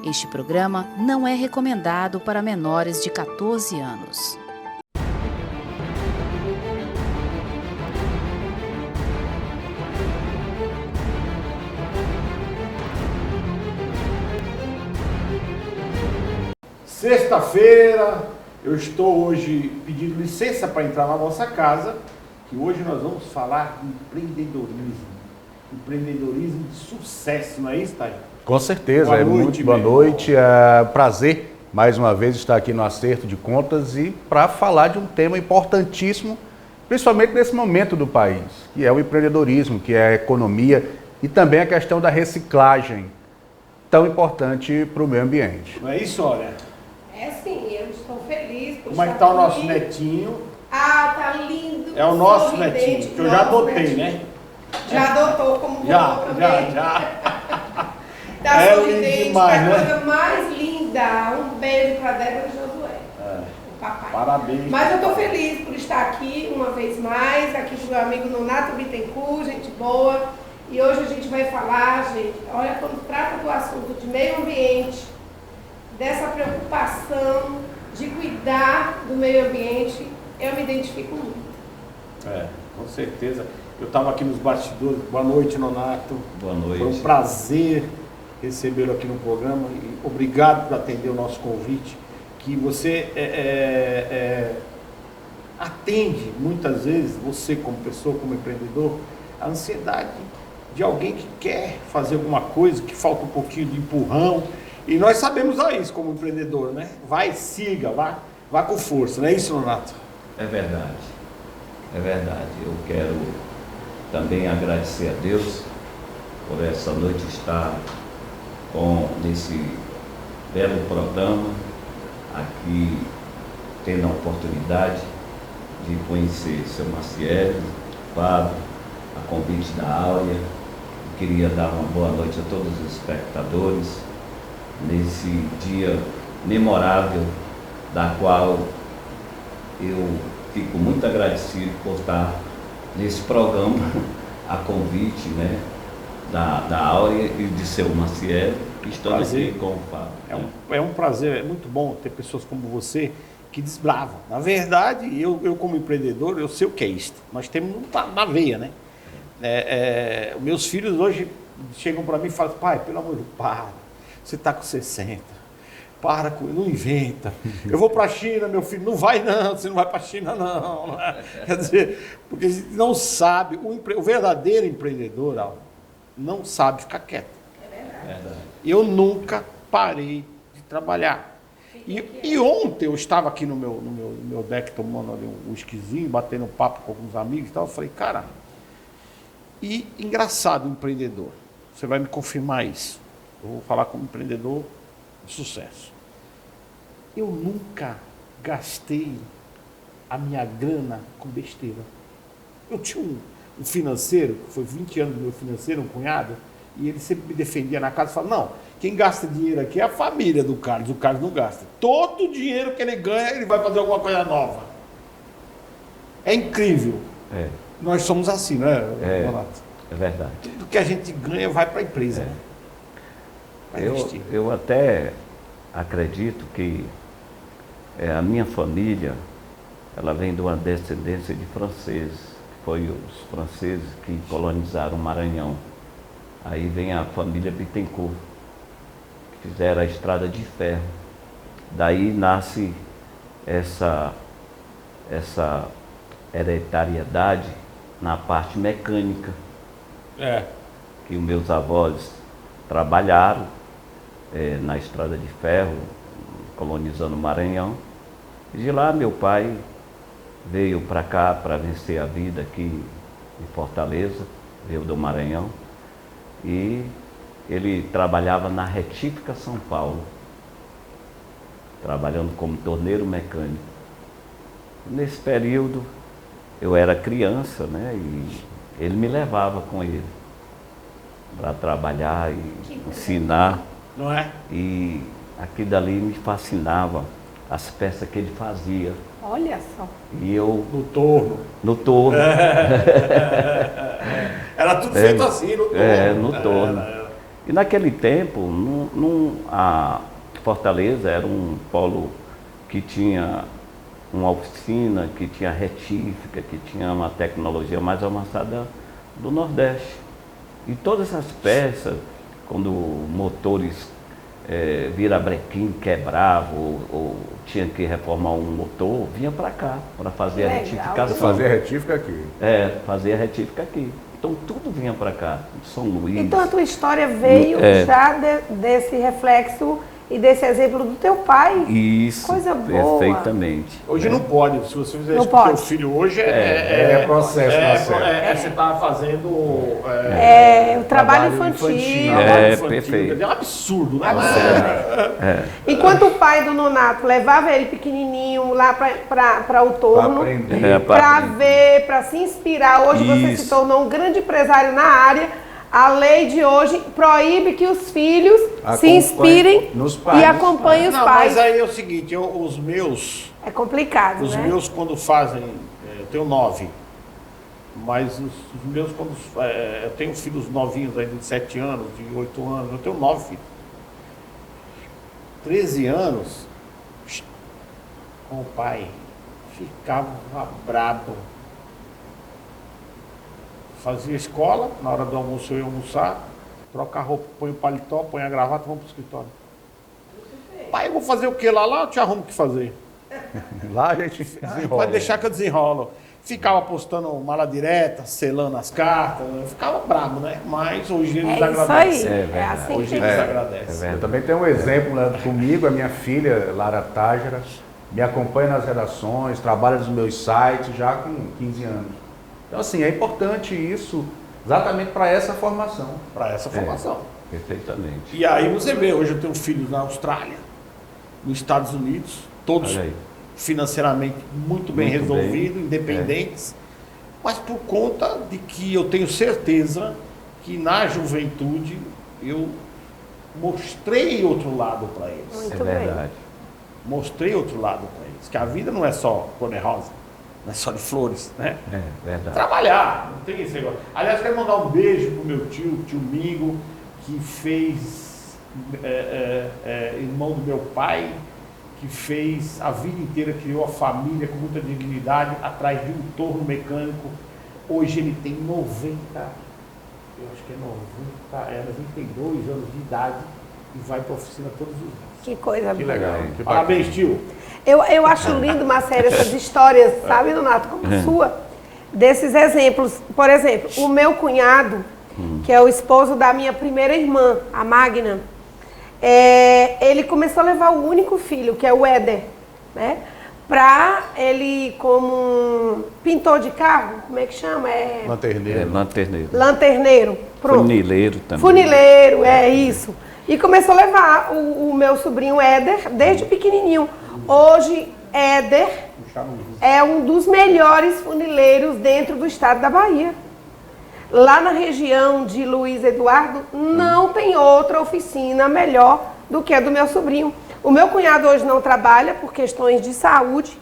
Este programa não é recomendado para menores de 14 anos. Sexta-feira, eu estou hoje pedindo licença para entrar na nossa casa, que hoje nós vamos falar de empreendedorismo de sucesso, não é isso, Thay? Com certeza, Boa noite, muito boa noite, é prazer mais uma vez estar aqui no Acerto de Contas e para falar de um tema importantíssimo, principalmente nesse momento do país, que é o empreendedorismo, que é a economia e também a questão da reciclagem, tão importante para o meio ambiente. Não é isso, olha? É sim, eu estou feliz por Como é que estar está o nosso aqui. netinho? Ah, tá lindo. É o nosso sorridente, netinho, que eu já nosso adotei, netinho. né? Já adotou como Já, vovô também. já. Tá É sorridente, lindo demais, tá a né? coisa mais linda. Um beijo para Débora e Josué, o papai. Parabéns. Mas eu estou feliz por estar aqui uma vez mais, aqui com o meu amigo Nonato Bittencourt, gente boa. E hoje a gente vai falar, gente, olha, quando trata do assunto de meio ambiente, dessa preocupação de cuidar do meio ambiente, eu me identifico muito. Com certeza. Eu estava aqui nos bastidores. Boa noite, Nonato. Boa noite. Foi um prazer recebê-lo aqui no programa e obrigado por atender o nosso convite, que você atende muitas vezes, você como pessoa, como empreendedor, a ansiedade de alguém que quer fazer alguma coisa, que falta um pouquinho de empurrão, e nós sabemos isso como empreendedor, né? Vai, siga, vá com força, não é isso, Nonato? É verdade, é verdade. Eu quero também agradecer a Deus por essa noite estar nesse belo programa, aqui tendo a oportunidade de conhecer seu Maciel, Fábio, a convite da Áurea. Eu queria dar uma boa noite a todos os espectadores nesse dia memorável, da qual eu fico muito agradecido por estar nesse programa, a convite, né, da Áurea e de seu Maciel, que estão aqui com o Fábio. É um prazer, é muito bom ter pessoas como você que desbravam. Na verdade, eu como empreendedor, eu sei o que é isso. Nós temos na veia, né? Meus filhos hoje chegam para mim e falam: pai, pelo amor de Deus, para, você está com 60, para com, não inventa. Eu vou para a China, meu filho, não vai não, você não vai para a China não. Quer dizer, porque a gente não sabe, o verdadeiro empreendedor não sabe ficar quieto. É verdade. Eu nunca parei de trabalhar. E ontem eu estava aqui no meu deck tomando ali um whiskyzinho, batendo papo com alguns amigos e tal. Eu falei, cara, e engraçado o empreendedor. Você vai me confirmar isso. Eu vou falar como empreendedor de sucesso. Eu nunca gastei a minha grana com besteira. Eu tinha um financeiro, que foi 20 anos do meu financeiro, um cunhado, e ele sempre me defendia na casa e falava: não, quem gasta dinheiro aqui é a família do Carlos, o Carlos não gasta. Todo o dinheiro que ele ganha, ele vai fazer alguma coisa nova. É incrível. Nós somos assim, né, Donato? É verdade. Tudo que a gente ganha vai para a empresa. Eu até acredito que a minha família, ela vem de uma descendência de franceses. Foi os franceses que colonizaram o Maranhão. Aí vem a família Bittencourt, que fizeram a estrada de ferro. Daí nasce essa hereditariedade na parte mecânica. Que os meus avós trabalharam na estrada de ferro, colonizando o Maranhão. E de lá meu pai veio para cá para vencer a vida aqui em Fortaleza, veio do Maranhão. E ele trabalhava na Retífica São Paulo, trabalhando como torneiro mecânico. Nesse período eu era criança, né? E ele me levava com ele para trabalhar e ensinar. Não é? E aquilo dali me fascinava, as peças que ele fazia. Olha só. E eu, No torno. no torno, Era tudo feito assim, no torno. no torno. Era. E naquele tempo, a Fortaleza era um polo que tinha uma oficina, que tinha retífica, que tinha uma tecnologia mais avançada do Nordeste. E todas essas peças, quando motores virabrequim quebravam ou tinha que reformar um motor, vinha para cá para fazer a Legal. retificação. Fazer retífica aqui. Fazer a retífica aqui. Então tudo vinha para cá, São Luís. Então a tua história veio já desse reflexo e desse exemplo do teu pai. Isso, Coisa boa. perfeitamente. Hoje não pode, se você fizer Não isso com o pode. teu filho hoje, É processo, tá certo. você está fazendo O trabalho infantil. trabalho infantil, perfeito. quer dizer, é um absurdo, né? Enquanto o pai do Nonato levava ele pequenininho lá para o torno, aprender. para ver, para se inspirar. Hoje você se Isso. tornou um grande empresário na área. A lei de hoje proíbe que os filhos se inspirem nos pais. e acompanhem os Não, pais. mas aí é o seguinte, os meus É complicado, Os né? meus, quando fazem, eu tenho 9, mas os meus, quando eu tenho filhos novinhos ainda de 7 anos, de 8 anos, eu tenho 9 filhos. 13 anos, com o pai, ficava brabo. Fazia escola, na hora do almoço eu ia almoçar, troca a roupa, põe o paletó, põe a gravata, vamos pro escritório. Pai, eu vou fazer o que lá? Lá eu te arrumo o que fazer. Lá a gente desenrola. Pode deixar que eu desenrolo. Ficava postando mala direta, selando as cartas, eu ficava bravo, né? Mas hoje eles É isso aí. agradecem. É assim Hoje que eles É. agradecem. Eu também tenho um exemplo né, comigo, a minha filha, Lara Tágera, me acompanha nas redações, trabalha nos meus sites já com 15 anos. Então, assim, é importante isso exatamente para essa formação. Para essa formação. Perfeitamente. E aí você vê, hoje eu tenho filhos na Austrália, nos Estados Unidos, todos Olha aí. financeiramente muito bem Muito bem. resolvidos, independentes, mas por conta de que eu tenho certeza que na juventude eu mostrei outro lado para eles. Muito É verdade. Mostrei outro lado para eles, que a vida não é só cor-de-rosa, não é só de flores, né? É verdade. Trabalhar, não tem esse negócio. Aliás, quero mandar um beijo pro meu tio Migo, que fez, irmão do meu pai, que fez a vida inteira, criou a família com muita dignidade, atrás de um torno mecânico. Hoje ele tem 90, eu acho que é 92 anos de idade e vai para a oficina todos os dias. Que coisa Que boa. legal. Que Parabéns, bacana. tio. Eu acho lindo, Marcelo, essas histórias, sabe, Donato, como a sua, desses exemplos. Por exemplo, o meu cunhado, que é o esposo da minha primeira irmã, a Magna, ele começou a levar o único filho, que é o Éder, né? Para ele, como um pintor de carro, como é que chama? Lanterneiro. Lanterneiro. Lanterneiro. Pronto. Funileiro também. Funileiro, é isso. E começou a levar o meu sobrinho Éder desde pequenininho. Hoje, Éder é um dos melhores funileiros dentro do estado da Bahia. Lá na região de Luiz Eduardo, não tem outra oficina melhor do que a do meu sobrinho. O meu cunhado hoje não trabalha por questões de saúde,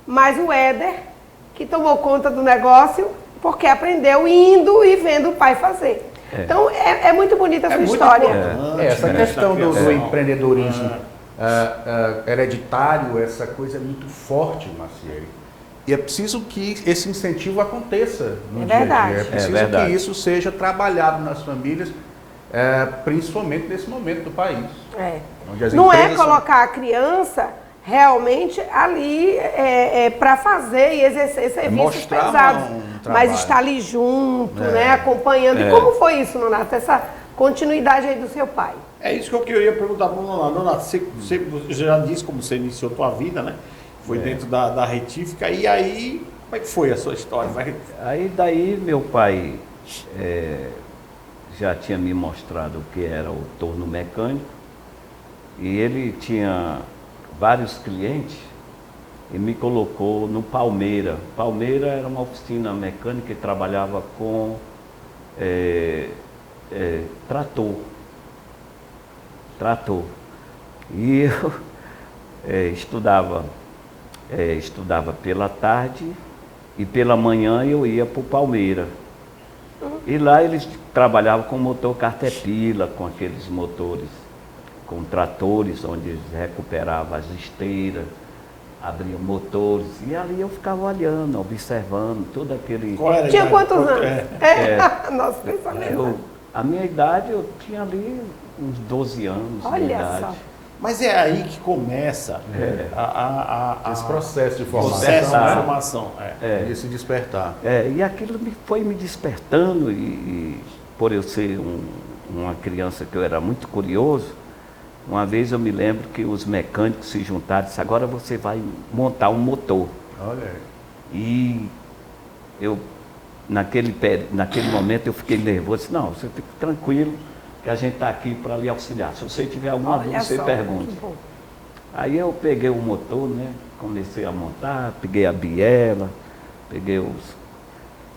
mas o Éder, que tomou conta do negócio, porque aprendeu indo e vendo o pai fazer. Então, é muito bonita essa muito história. importante, Essa né, questão do criação. empreendedorismo hereditário, essa coisa é muito forte, Marciele. E é preciso que esse incentivo aconteça no É dia a verdade. dia. É É preciso verdade. que isso seja trabalhado nas famílias, principalmente nesse momento do país. É. Onde as Não é empresas são- colocar a criança realmente ali para fazer e exercer serviços mostrar pesados, um mas trabalho. estar ali junto, né, acompanhando. E como foi isso, Nonato? Essa continuidade aí do seu pai? É isso que eu ia perguntar para o Nonato. Nonato, você já disse como você iniciou a tua vida, né? Foi dentro da retífica. E aí, como é que foi a sua história? Aí daí meu pai já tinha me mostrado o que era o torno mecânico e ele tinha vários clientes e me colocou no Palmeira. Palmeira era uma oficina mecânica que trabalhava com trator. E eu estudava estudava pela tarde e pela manhã eu ia para o Palmeira. E lá eles trabalhavam com motor Caterpillar, com aqueles motores, com tratores, onde eles recuperavam as esteiras, abriam motores. E ali eu ficava olhando, observando todo aquele... Qual era a Tinha idade? quantos anos? Nossa, pensamento. A minha idade, eu tinha ali uns 12 anos de Olha idade. só. Mas é aí que começa Esse processo de o formação, processo de né? formação. De se despertar. E aquilo foi me despertando, e por eu ser uma criança que eu era muito curioso, uma vez eu me lembro que os mecânicos se juntaram e disseram, agora você vai montar um motor. Olha aí. E eu, naquele momento, eu fiquei nervoso. Disse, não, você fica tranquilo, que a gente está aqui para lhe auxiliar. Se você tiver alguma dúvida, você pergunta. Aí eu peguei o motor, né? Comecei a montar, peguei a biela, peguei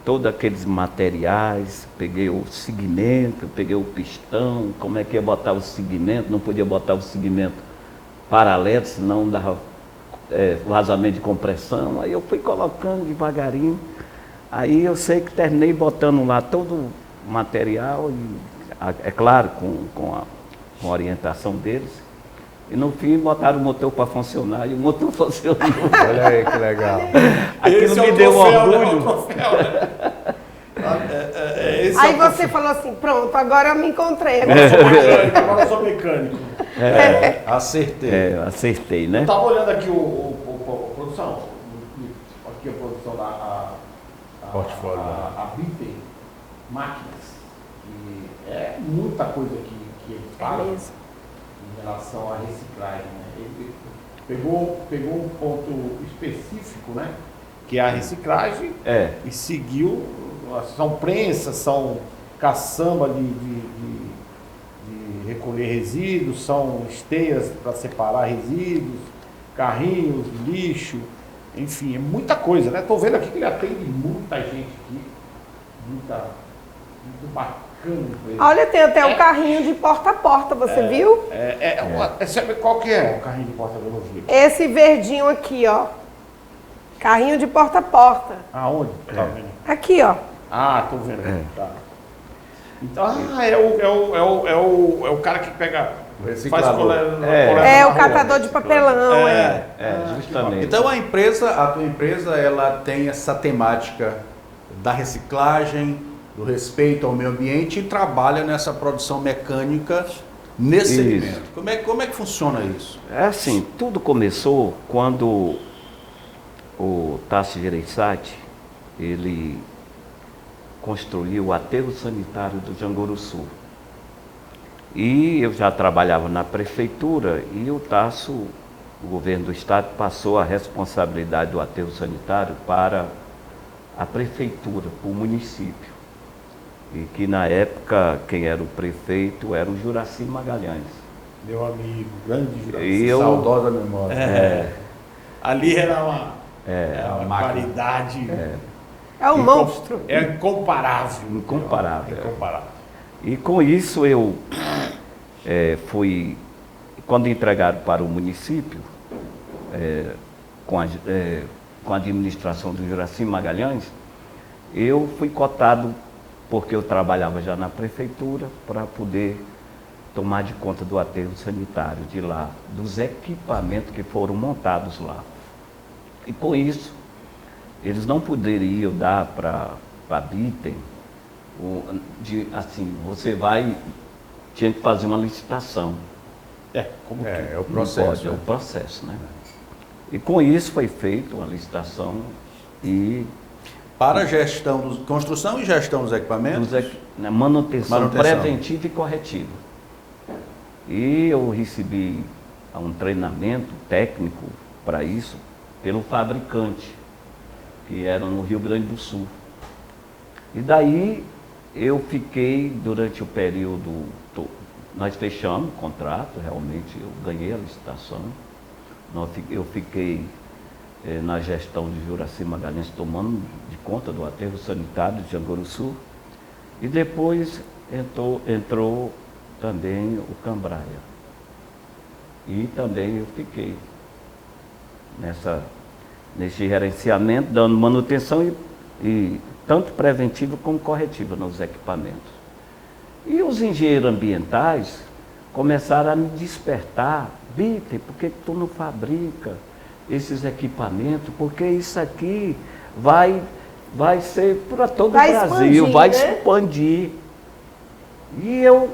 todos aqueles materiais, peguei o segmento, peguei o pistão, como é que ia botar o segmento, não podia botar o segmento paralelo, senão dava vazamento de compressão. Aí eu fui colocando devagarinho, aí eu sei que terminei botando lá todo o material, é claro, com a orientação deles, e no fim botaram o motor para funcionar, e o motor funcionou. Olha aí que legal. Aquilo me deu um orgulho. Aí você falou assim, pronto, agora eu me encontrei. Agora eu sou mecânico. Acertei. Acertei, né? Eu estava olhando aqui a produção, aqui a produção da Portfólio. a Bitem Máquinas, que é muita coisa que eles fazem em relação à reciclagem. Né? Ele pegou um ponto específico, né? Que é a reciclagem, e seguiu, são prensas, são caçamba de recolher resíduos, são esteiras para separar resíduos, carrinhos, lixo, enfim, é muita coisa, né? Estou vendo aqui que ele atende muita gente aqui, muito bacana. Olha, tem até um carrinho de porta a porta, você viu? Sabe qual que é o carrinho de porta do Novo? Esse verdinho aqui, ó. Carrinho de porta a porta. Aonde? Tá vendo? Aqui, ó. Ah, tô vendo. Tá. Então, é o cara que pega. Faz O catador de papelão. Justamente. Então a tua empresa, ela tem essa temática da reciclagem, do respeito ao meio ambiente e trabalha nessa produção mecânica nesse segmento. Como é que funciona isso? É assim, tudo começou quando o Tasso Gereissati, ele construiu o aterro sanitário do Janguruçu. E eu já trabalhava na prefeitura e o Tasso, o governo do estado, passou a responsabilidade do aterro sanitário para a prefeitura, para o município. E que na época quem era o prefeito era o Juraci Magalhães. Meu amigo, grande E Juraci. Saudosa memória. Ali era uma qualidade. É um monstro. É incomparável. Incomparável. Incomparável. E com isso eu fui, quando entregaram para o município, com a administração do Juraci Magalhães, eu fui cotado, porque eu trabalhava já na prefeitura, para poder tomar de conta do aterro sanitário de lá, dos equipamentos que foram montados lá. E com isso, eles não poderiam dar para a Bitem, assim, tinha que fazer uma licitação. Como É o processo. Pode, é o processo, né? E com isso foi feita uma licitação e Para a gestão, construção e gestão dos equipamentos? manutenção preventiva e corretiva. E eu recebi um treinamento técnico para isso pelo fabricante, que era no Rio Grande do Sul. E daí eu fiquei durante o período, nós fechamos o contrato, realmente eu ganhei a licitação, eu fiquei na gestão de Juraci Magalhães tomando de conta do aterro sanitário de Janguruçu, e depois entrou também o Cambraia. E também eu fiquei nesse gerenciamento, dando manutenção e tanto preventiva como corretiva nos equipamentos. E os engenheiros ambientais começaram a me despertar: Biter, por que tu não fabrica esses equipamentos? Porque isso aqui vai ser para todo o Brasil, vai expandir. E eu,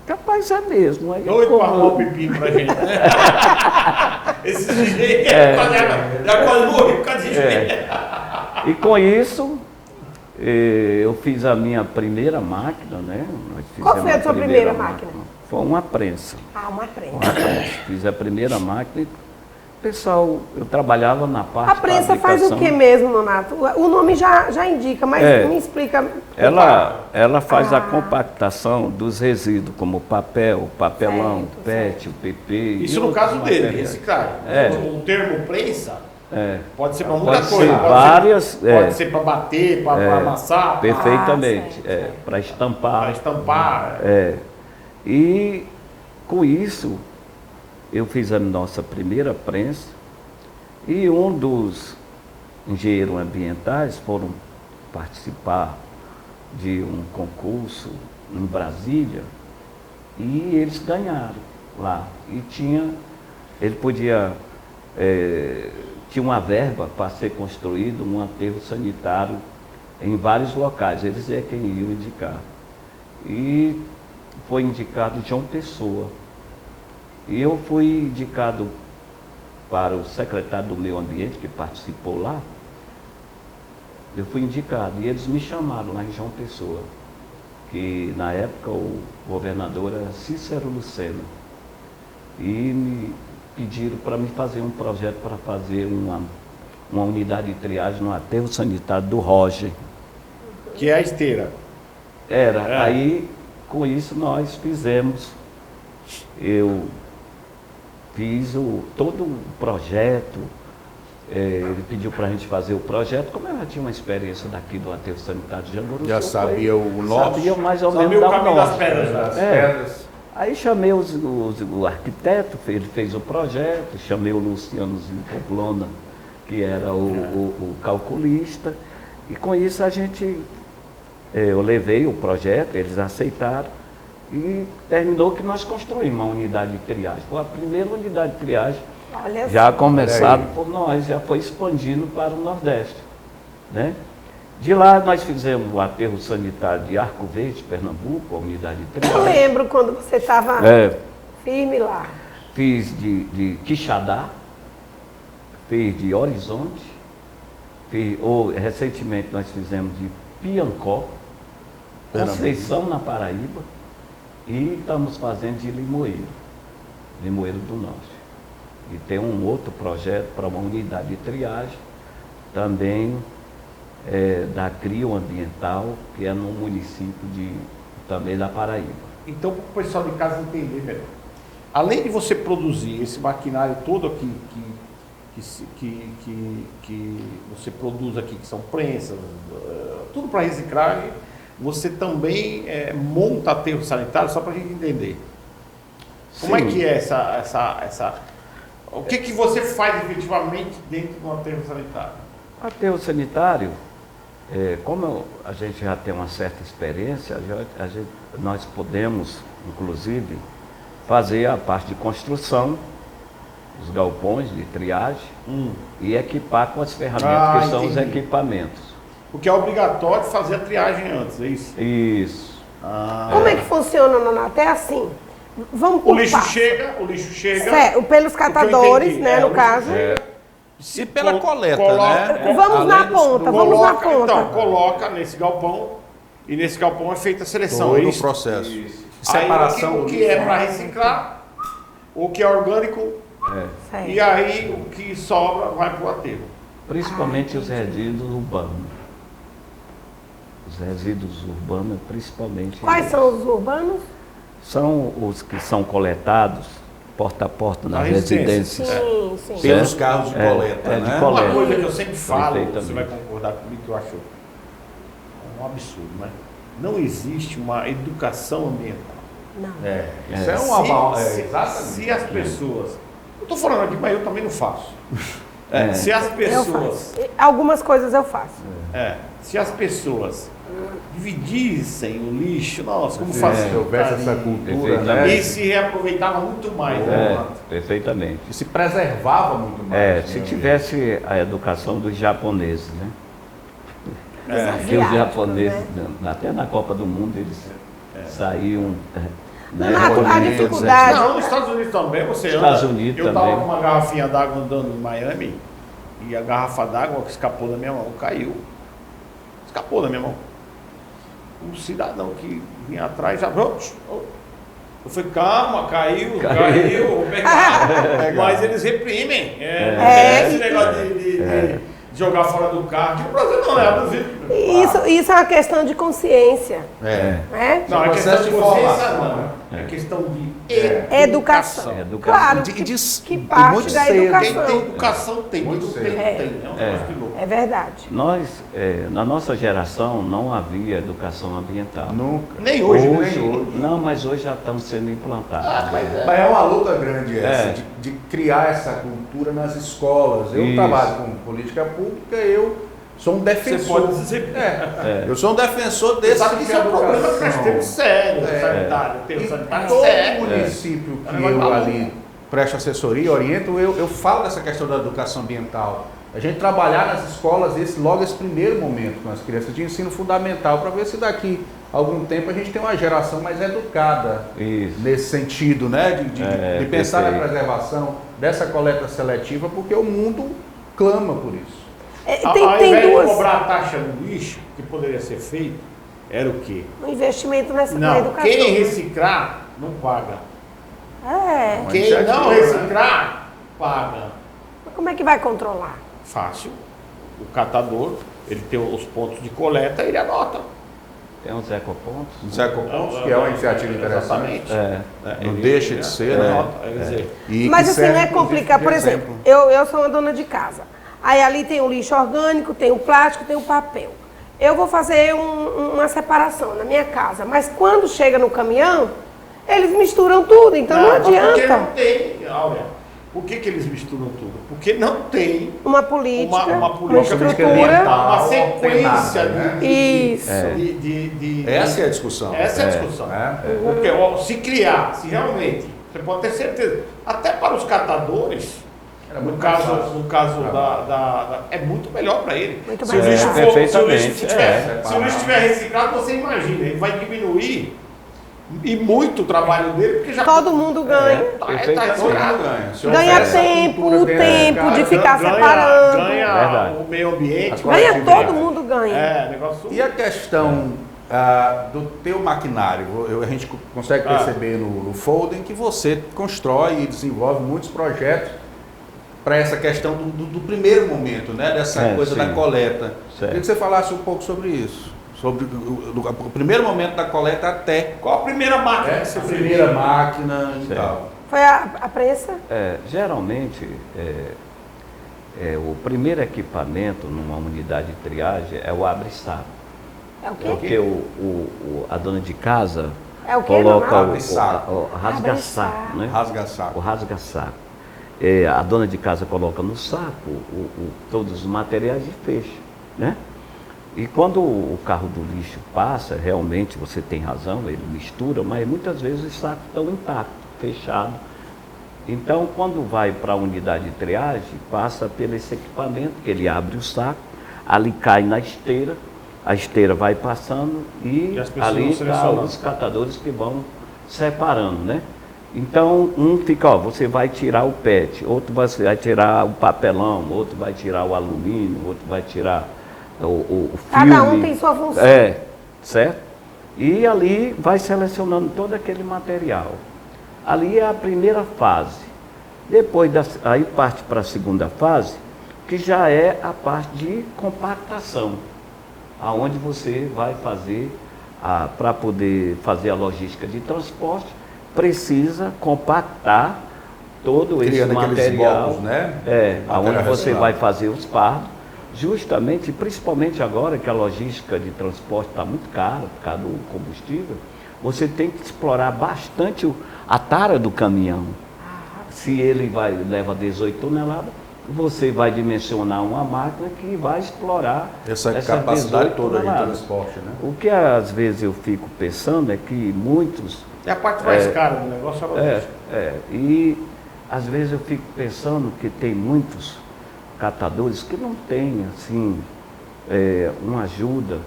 capaz é mesmo. Aí doido para arrumar o pepino pra gente. Esse engenheiro já quase morreu por causa de engenheiro. E com isso, eu fiz a minha primeira máquina, né? Qual foi a sua primeira máquina? Foi uma prensa. Ah, uma prensa. Fiz a primeira máquina e, pessoal, eu trabalhava na parte A prensa faz o que mesmo, Nonato? O nome já indica, mas me explica. Ela faz a compactação dos resíduos, como papel, papelão, PET, o PP. Isso no caso dele, reciclagem. O termo prensa pode ser para muita coisa. Pode ser para bater, para amassar. Perfeitamente. Para estampar. Para estampar. E com isso, eu fiz a nossa primeira prensa e um dos engenheiros ambientais foram participar de um concurso em Brasília e eles ganharam lá. E tinha uma verba para ser construído um aterro sanitário em vários locais. Eles é quem iam indicar. E foi indicado João Pessoa. E eu fui indicado para o secretário do Meio Ambiente, que participou lá. Eu fui indicado e eles me chamaram lá em João Pessoa, que na época o governador era Cícero Lucena. E me pediram para me fazer um projeto para fazer uma unidade de triagem no aterro sanitário do Roger. Que é a esteira. Aí com isso nós fizemos. Eu fiz todo o projeto, ele pediu para a gente fazer o projeto, como eu já tinha uma experiência daqui do aterro sanitário de Jamuru. Já sabia o norte? Sabia mais ou menos o caminho das pedras. Aí chamei o arquiteto, ele fez o projeto, chamei o Lucianozinho Poblona, que era o calculista, e com isso eu levei o projeto, eles aceitaram, e terminou que nós construímos uma unidade de triagem. Foi a primeira unidade de triagem, já começada por nós, já foi expandindo para o Nordeste. Né? De lá nós fizemos o aterro sanitário de Arco Verde, Pernambuco, a unidade de triagem. Eu lembro quando você estava firme lá. Fiz de Quixadá, fiz de Horizonte, recentemente nós fizemos de Piancó, Conceição na Paraíba, e estamos fazendo de Limoeiro do Norte. E tem um outro projeto para uma unidade de triagem, também da CRIO Ambiental, que é no município também da Paraíba. Então, para o pessoal de casa entender melhor, além de você produzir esse maquinário todo aqui, que você produz aqui, que são prensas, tudo para reciclagem, você também monta aterro sanitário, só para a gente entender. Como é que é essa... O que você faz efetivamente dentro de um aterro sanitário? Aterro sanitário, como a gente já tem uma certa experiência, nós podemos, inclusive, fazer a parte de construção, os galpões de triagem, e equipar com as ferramentas que são os equipamentos. Porque é obrigatório fazer a triagem antes, é isso? Isso. Como é que funciona, Nonato? É assim, vamos por o lixo chega. Certo, pelos catadores, né, no caso. E pela coleta, né? Vamos na ponta. Então, coloca nesse galpão, e nesse galpão é feita a seleção. Todo o processo. Isso. Separação. Aí, o que é para reciclar, o que é orgânico, e aí o que sobra vai para o aterro. Principalmente os resíduos urbanos. Os resíduos urbanos, principalmente. Quais são os urbanos? São os que são coletados porta a porta nas residências. Sim. Pelos carros de coleta, né? Uma coisa que eu sempre falo, você vai concordar comigo, que eu acho um absurdo, né? Não existe uma educação ambiental. Não. Isso é uma... Se as pessoas... Eu estou falando aqui, mas eu também não faço. Se as Eu pessoas... faço. Algumas coisas eu faço. Se as pessoas dividissem o lixo, nossa, como Se facilitaria. houvesse essa cultura, né? E se reaproveitava muito mais. Perfeitamente. E se preservava muito mais. Se né? tivesse a educação dos japoneses, né? Porque os Asiáticos, japoneses, né? até na Copa do Mundo, eles saíam... A dificuldade. Não, nos Estados Unidos também, você Estados anda. Unidos eu tava também. com uma garrafinha d'água andando em Miami e a garrafa d'água que escapou da minha mão caiu. Escapou da minha mão. Um cidadão que vinha atrás já... Eu falei, calma, caiu, vou pegar. Mas eles reprimem. Esse negócio de jogar fora do carro. Aqui no Brasil não, é abusivo. Isso é uma questão de consciência. Né? Não, é questão processo de de consciência, formação, não. É questão de Educação. Educação. Claro, que parte muito da cedo. educação. Quem tem educação tem, Muito muito cedo. tem. É um negócio de louco. É verdade. Nós, na nossa geração, não havia educação ambiental. Nunca. Nem hoje, né? Não, mas hoje já estão sendo implantados. Mas é uma luta grande essa, É. de criar essa cultura nas escolas. Eu Isso. trabalho com política pública, eu sou um defensor. Você pode dizer. Eu sou um defensor Você desse sabe que isso é um problema que nós educação. temos sério, É. sanitário. Tem E o sanitário todo sério. município que Agora eu tá ali presto assessoria, oriento, eu falo dessa questão da educação ambiental. A gente trabalhar nas escolas logo esse primeiro momento com as crianças de ensino fundamental, para ver se daqui a algum tempo a gente tem uma geração mais educada Isso. nesse sentido, né? De pensar na perfeito. preservação dessa coleta seletiva, porque o mundo clama por isso. Ao Tem invés de duas. cobrar a taxa no lixo, que poderia ser feito, era o quê? Um investimento na Não, educação. quem reciclar, não paga. Uma Quem iniciativa, não né? reciclar, paga. Mas como é que vai controlar? Fácil. O catador, ele tem os pontos de coleta, ele anota. Tem uns ecopontos. Os ecopontos, que é uma iniciativa interessante. Exatamente. Não deixa de ser, né? anota, quer dizer, E Mas que assim, serve, não é inclusive, complicado. de Por exemplo, eu sou uma dona de casa. Aí ali tem o lixo orgânico, tem o plástico, tem o papel. Eu vou fazer uma separação na minha casa, mas quando chega no caminhão, eles misturam tudo, então não mas porque adianta. não tem, Áurea. Por que eles misturam tudo? Porque não tem Uma política, uma uma política estrutura. ambiental. uma sequência Né? Isso. Essa é a discussão. Essa é a discussão. Porque ó, se criar, se realmente, você pode ter certeza, até para os catadores, Era no muito mais caso, fácil. no caso é muito melhor para ele. Muito Se o mais lixo fácil. for, se o lixo Perfeitamente. estiver reciclado, você imagina, ele vai diminuir e muito o trabalho dele, porque já Todo mundo ganha. tá Perfeitamente. reciclado. Ganha tempo, o tempo de ficar Ganha separando. Verdade. o meio ambiente. Ganha, todo mundo ganha. Negócio. E a questão do teu maquinário? A gente consegue perceber no Folden que você constrói e desenvolve muitos projetos para essa questão do primeiro momento, né? Dessa coisa sim. da coleta. Certo. Queria que você falasse um pouco sobre isso. Sobre o primeiro momento da coleta até Qual a primeira máquina que você a fez? primeira máquina e Certo. tal. Foi a prensa? Geralmente, o primeiro equipamento numa unidade de triagem é o abre-saco. É o quê? Porque a dona de casa É o quê, coloca Leonardo? o rasga-saco, né? Rasga-saco. O rasga-saco. A dona de casa coloca no saco todos os materiais e fecha, né? E quando o carro do lixo passa, realmente você tem razão, ele mistura, mas muitas vezes os sacos estão intactos, fechados. Então, quando vai para a unidade de triagem, passa pelo esse equipamento, que ele abre o saco, ali cai na esteira, a esteira vai passando e as pessoas ali vão tá selecionando. os catadores que vão separando, né? Então, um fica, você vai tirar o PET, outro você vai tirar o papelão, outro vai tirar o alumínio, outro vai tirar o filme. Cada um tem sua função. Certo? E ali vai selecionando todo aquele material. Ali é a primeira fase. Depois, aí parte para a segunda fase, que já é a parte de compactação, aonde você vai fazer, para poder fazer a logística de transporte, precisa compactar todo esse Criando aqueles material. blocos, né? Aonde Material você reciclado. vai fazer os pardos, justamente, principalmente agora que a logística de transporte está muito cara por causa do combustível, você tem que explorar bastante a tara do caminhão. Se ele leva 18 toneladas, você vai dimensionar uma máquina que vai explorar Essa essas capacidade 18 toda de toneladas. transporte, né? O que às vezes eu fico pensando é que muitos... É a parte mais cara do negócio. E às vezes eu fico pensando que tem muitos catadores que não têm, assim, uma ajuda,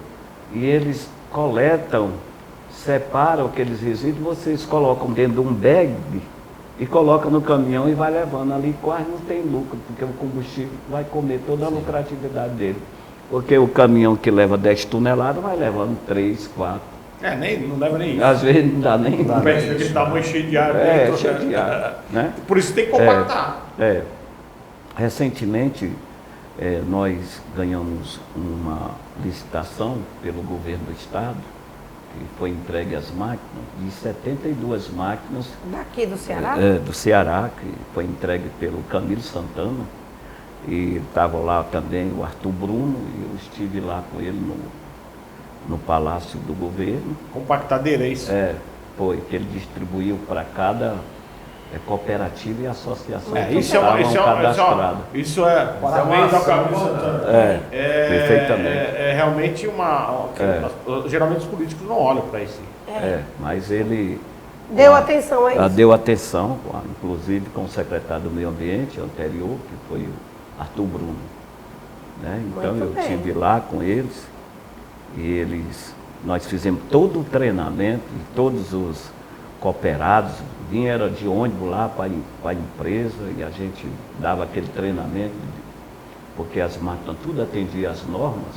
e eles coletam, separam aqueles resíduos, vocês colocam dentro de um bag e colocam no caminhão e vai levando ali, quase não tem lucro, porque o combustível vai comer toda a lucratividade dele. Porque o caminhão que leva 10 toneladas vai levando 3, 4. Não leva nem isso. Às vezes não dá nem. Não pede aquele tamanho cheio de ar. Cheio de ar, né? Por isso tem que compactar. Recentemente, nós ganhamos uma licitação pelo governo do estado, que foi entregue as máquinas, de 72 máquinas. Daqui do Ceará? Do Ceará, que foi entregue pelo Camilo Santana. E estava lá também o Arthur Bruno, e eu estive lá com ele no Palácio do Governo. Compactadeira, é isso? Foi, que ele distribuiu para cada cooperativa e associação que isso estavam cadastradas. Isso é parabéns ao Camilo Santana. Perfeitamente. É realmente geralmente os políticos não olham para isso. Mas ele... Deu atenção a isso. Deu atenção, inclusive com o secretário do Meio Ambiente anterior, que foi o Arthur Bruno. Né? Então eu estive lá com eles, e nós fizemos todo o treinamento, e todos os cooperados vieram de ônibus lá para a empresa, e a gente dava aquele treinamento, porque as máquinas tudo atendia às normas,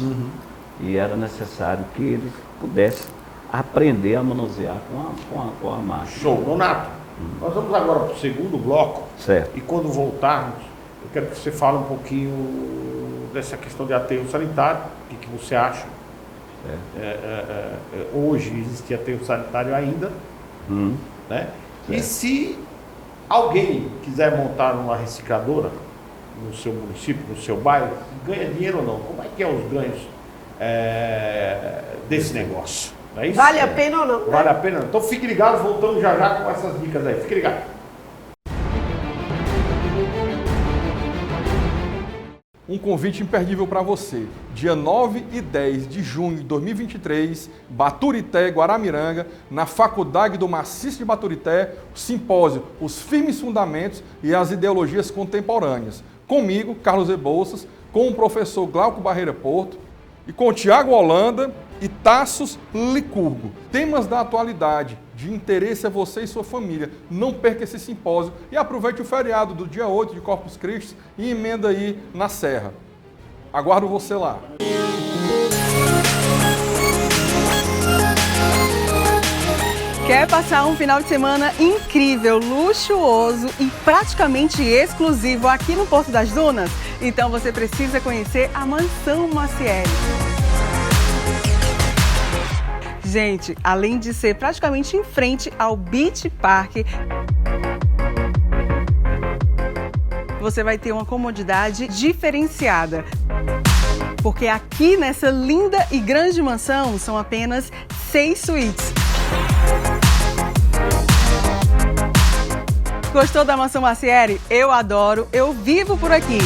e era necessário que eles pudessem aprender a manusear com a máquina. Show. Donato, nós vamos agora para o segundo bloco. Certo. E quando voltarmos, eu quero que você fale um pouquinho dessa questão de aterro sanitário. O que você acha? Hoje existe aterro sanitário ainda, né? E se alguém quiser montar uma recicladora no seu município, no seu bairro, ganha dinheiro ou não? Como é que é os ganhos desse negócio? Não é isso? Vale a pena ou não? Vale a pena? Então fique ligado, voltamos já já com essas dicas aí. Fique ligado. Um convite imperdível para você. Dia 9 e 10 de junho de 2023, Baturité, Guaramiranga, na Faculdade do Maciço de Baturité, o simpósio Os Firmes Fundamentos e as Ideologias Contemporâneas. Comigo, Carlos Rebouças, com o professor Glauco Barreira Porto e com o Tiago Holanda e Tassos Licurgo. Temas da atualidade, de interesse a você e sua família. Não perca esse simpósio e aproveite o feriado do dia 8 de Corpus Christi e emenda aí na Serra. Aguardo você lá. Quer passar um final de semana incrível, luxuoso e praticamente exclusivo aqui no Porto das Dunas? Então você precisa conhecer a Mansão Maciel. Gente, além de ser praticamente em frente ao Beach Park, você vai ter uma comodidade diferenciada. Porque aqui nessa linda e grande mansão são apenas 6 suítes. Gostou da Mansão Maciel? Eu adoro, eu vivo por aqui.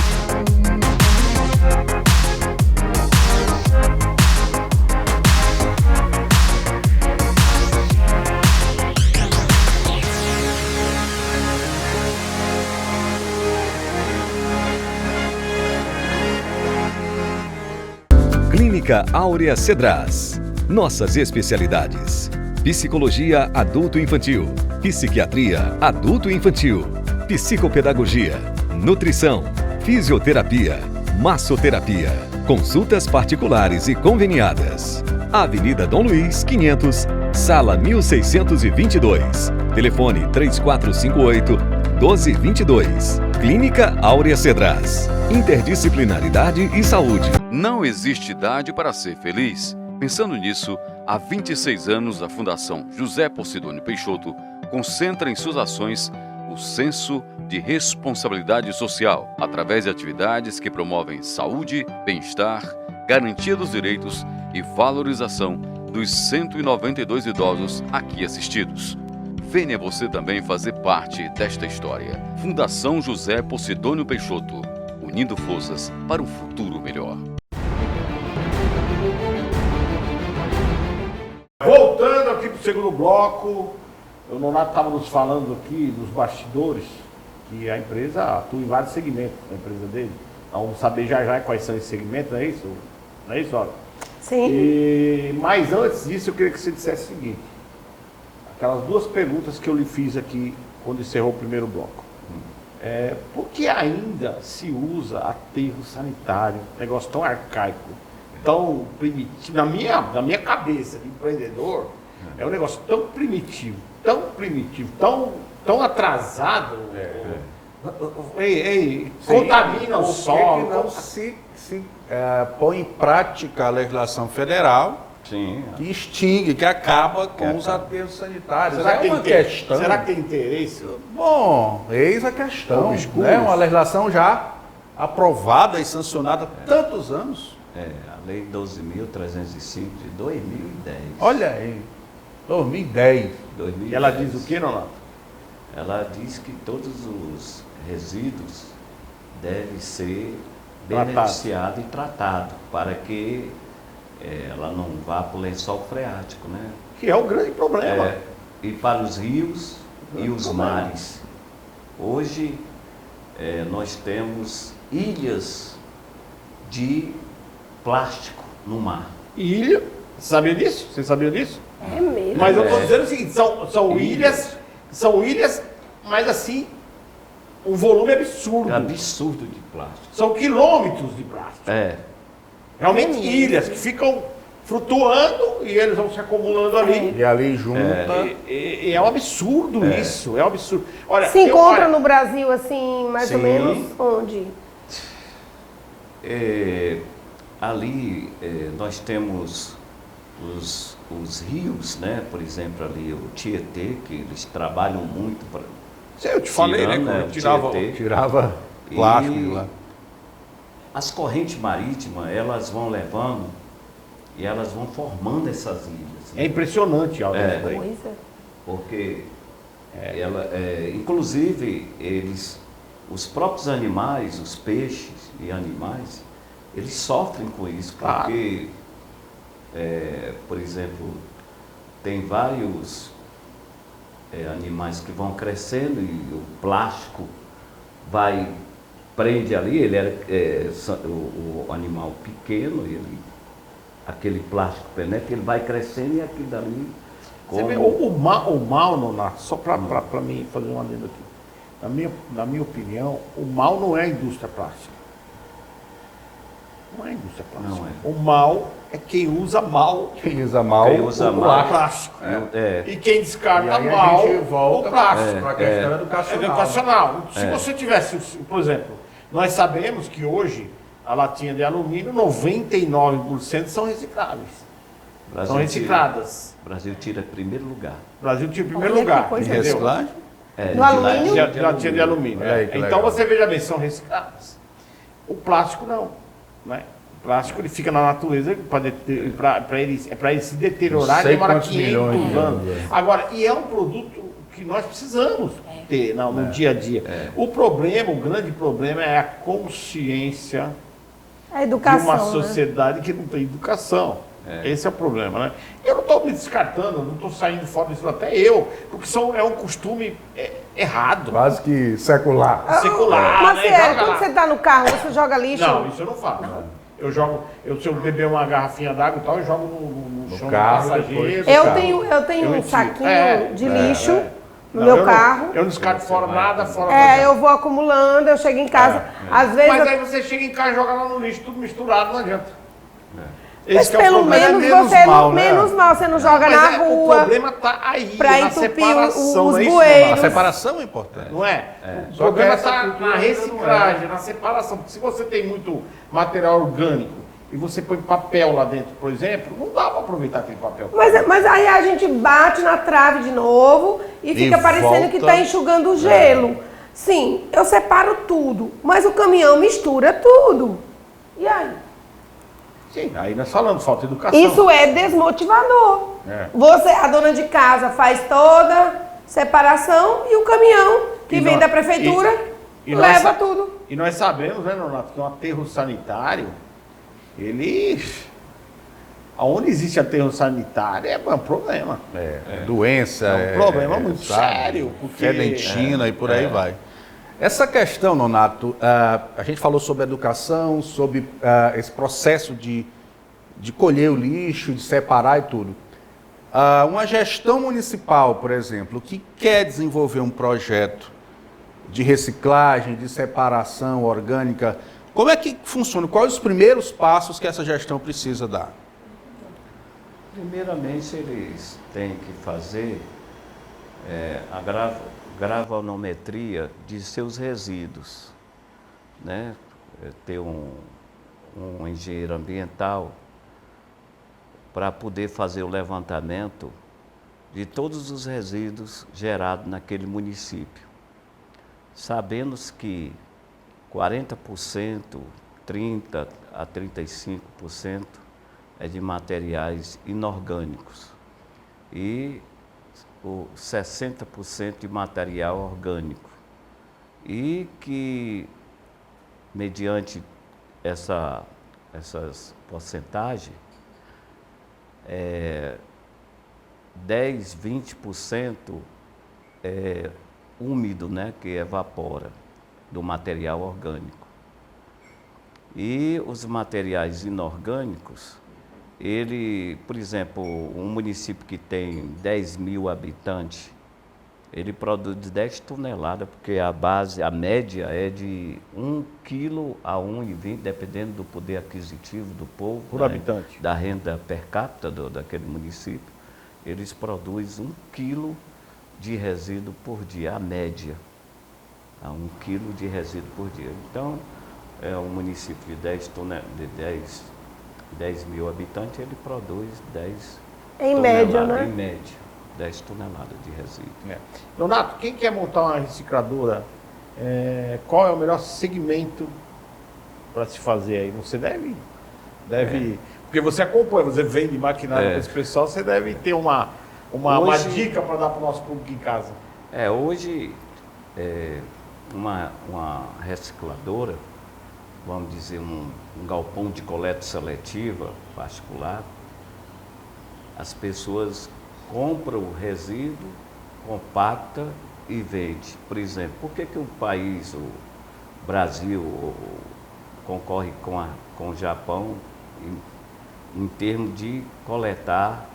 Clínica Áurea Cedras. Nossas especialidades: psicologia adulto-infantil, psiquiatria adulto-infantil, psicopedagogia, nutrição, fisioterapia, massoterapia, consultas particulares e conveniadas. Avenida Dom Luiz, 500, sala 1622. Telefone 3458-1222. Clínica Áurea Cedras. Interdisciplinaridade e saúde. Não existe idade para ser feliz. Pensando nisso, há 26 anos a Fundação José Posidônio Peixoto concentra em suas ações o senso de responsabilidade social, através de atividades que promovem saúde, bem-estar, garantia dos direitos e valorização dos 192 idosos aqui assistidos. Venha você também fazer parte desta história. Fundação José Posidônio Peixoto, unindo forças para um futuro melhor. Voltando aqui para o segundo bloco, o Nonato estava nos falando aqui nos bastidores que a empresa atua em vários segmentos, a empresa dele. Vamos saber já quais são esses segmentos, não é isso? Não é isso, Olga? Sim. Mas antes disso, eu queria que você dissesse o seguinte. Aquelas duas perguntas que eu lhe fiz aqui quando encerrou o primeiro bloco. Por que ainda se usa aterro sanitário, negócio tão arcaico, tão primitivo? Na minha cabeça de empreendedor, é um negócio tão primitivo, tão atrasado. Contamina o solo. Que não se põe em prática a legislação federal. Sim. Que extingue, que acaba com os aterros sanitários. Será que tem interesse? Bom, eis a questão. Né? Uma legislação já aprovada e sancionada há tantos anos. A Lei 12.305 de 2010. Olha aí, 2010. E ela diz o que, Nonato? Ela diz que todos os resíduos devem ser beneficiados e tratados para que ela não vá para o lençol freático, né? Que é o grande problema. E para os rios e os mares. Hoje nós temos ilhas de plástico no mar. Ilha? Sabia disso? Você sabia disso? É mesmo. Mas eu estou dizendo o seguinte, são ilhas, mas assim, um volume absurdo. Absurdo de plástico. São quilômetros de plástico. Realmente ilhas que ficam flutuando e eles vão se acumulando ali. E ali junta. É um absurdo isso, é um absurdo. Olha, se encontra no Brasil assim, mais ou menos onde? Ali nós temos os rios, né? Por exemplo, ali o Tietê, que eles trabalham muito para. Eu te falei, né? Quando eu tirava plástico de lá. As correntes marítimas, elas vão levando e elas vão formando essas ilhas. Né? É impressionante, Aldo. Porque inclusive os próprios animais, os peixes e animais, eles sofrem com isso, porque, por exemplo, tem vários animais que vão crescendo e o plástico prende ali, ele o animal pequeno, aquele plástico penetra, ele vai crescendo e aquilo dali... Você vê, o mal, Nonato, só para mim fazer um adendo aqui, na minha opinião, o mal não é a indústria plástica. Não é a indústria plástica. Não é. O mal é quem usa mal. Quem usa mal o plástico. E quem descarta mal a gente volta o plástico. Para a questão educacional. Se você tivesse, por exemplo, nós sabemos que hoje a latinha de alumínio, 99% são recicláveis. São recicladas. O Brasil tira primeiro lugar. O Brasil tira primeiro lugar. Em reciclagem? No alumínio? De latinha de alumínio. Então você veja bem, são recicladas. O plástico não. Né? O plástico ele fica na natureza para ele se deteriorar e demora 500 anos. Agora, e é um produto que nós precisamos ter no dia a dia. O grande problema é a consciência a educação, de uma sociedade que não tem educação. Esse é o problema, né? Eu não estou me descartando, não estou saindo fora disso, até eu, porque é um costume errado. Quase que secular. Mas né? quando você está no carro, você joga lixo? Não, isso eu não faço. Se eu beber uma garrafinha d'água e tal, eu jogo no chão do carro, passageiro. Eu tenho um saquinho de lixo no meu carro. Eu não descarto fora nada, eu vou acumulando, eu chego em casa. Às vezes aí você chega em casa e joga lá no lixo, tudo misturado, não adianta. Mas pelo menos menos mal, você não joga na rua. O problema está aí, para na entupir separação. os bueiros. A separação é importante. Não é? O problema está na reciclagem, na separação. Porque se você tem muito material orgânico e você põe papel lá dentro, por exemplo, não dá para aproveitar aquele papel. Mas aí a gente bate na trave de novo e fica parecendo que está enxugando o gelo. Sim, eu separo tudo, mas o caminhão mistura tudo. E aí? Sim, aí nós falamos, falta educação. Isso é desmotivador. Você, a dona de casa, faz toda separação e o caminhão que vem da prefeitura leva tudo. E nós sabemos, né, Nonato, que um aterro sanitário, ele... Aonde existe aterro sanitário é um problema. Doença. É um problema muito sério. Porque Fedentina e por aí vai. Essa questão, Nonato, a gente falou sobre educação, sobre esse processo de colher o lixo, de separar e tudo. Uma gestão municipal, por exemplo, que quer desenvolver um projeto de reciclagem, de separação orgânica, como é que funciona? Quais os primeiros passos que essa gestão precisa dar? Primeiramente, eles têm que fazer a granulometria de seus resíduos, né? Ter um engenheiro ambiental para poder fazer o levantamento de todos os resíduos gerados naquele município. Sabemos que 40%, 30% a 35% é de materiais inorgânicos e o 60% de material orgânico. E que, mediante essas porcentagens, 10, 20% é úmido, né, que evapora do material orgânico. E os materiais inorgânicos, por exemplo, um município que tem 10 mil habitantes, ele produz 10 toneladas, porque a média é de 1 quilo a 1,20, dependendo do poder aquisitivo do povo, por habitante, da renda per capita daquele município. Eles produzem 1 quilo de resíduo por dia, a média. 1 quilo de resíduo por dia. Então, um município de 10 mil habitantes, ele produz 10 em média, né? Em média, 10 toneladas de resíduo. Nonato, quem quer montar uma recicladora, qual é o melhor segmento para se fazer aí? Você deve porque você acompanha, você vende maquinário para esse pessoal, você deve ter uma dica para dar para o nosso público em casa. Hoje, uma recicladora, vamos dizer, um galpão de coleta seletiva particular, as pessoas compram o resíduo, compacta e vende. Por exemplo, por que o país, o Brasil, concorre com o Japão em termos de coletar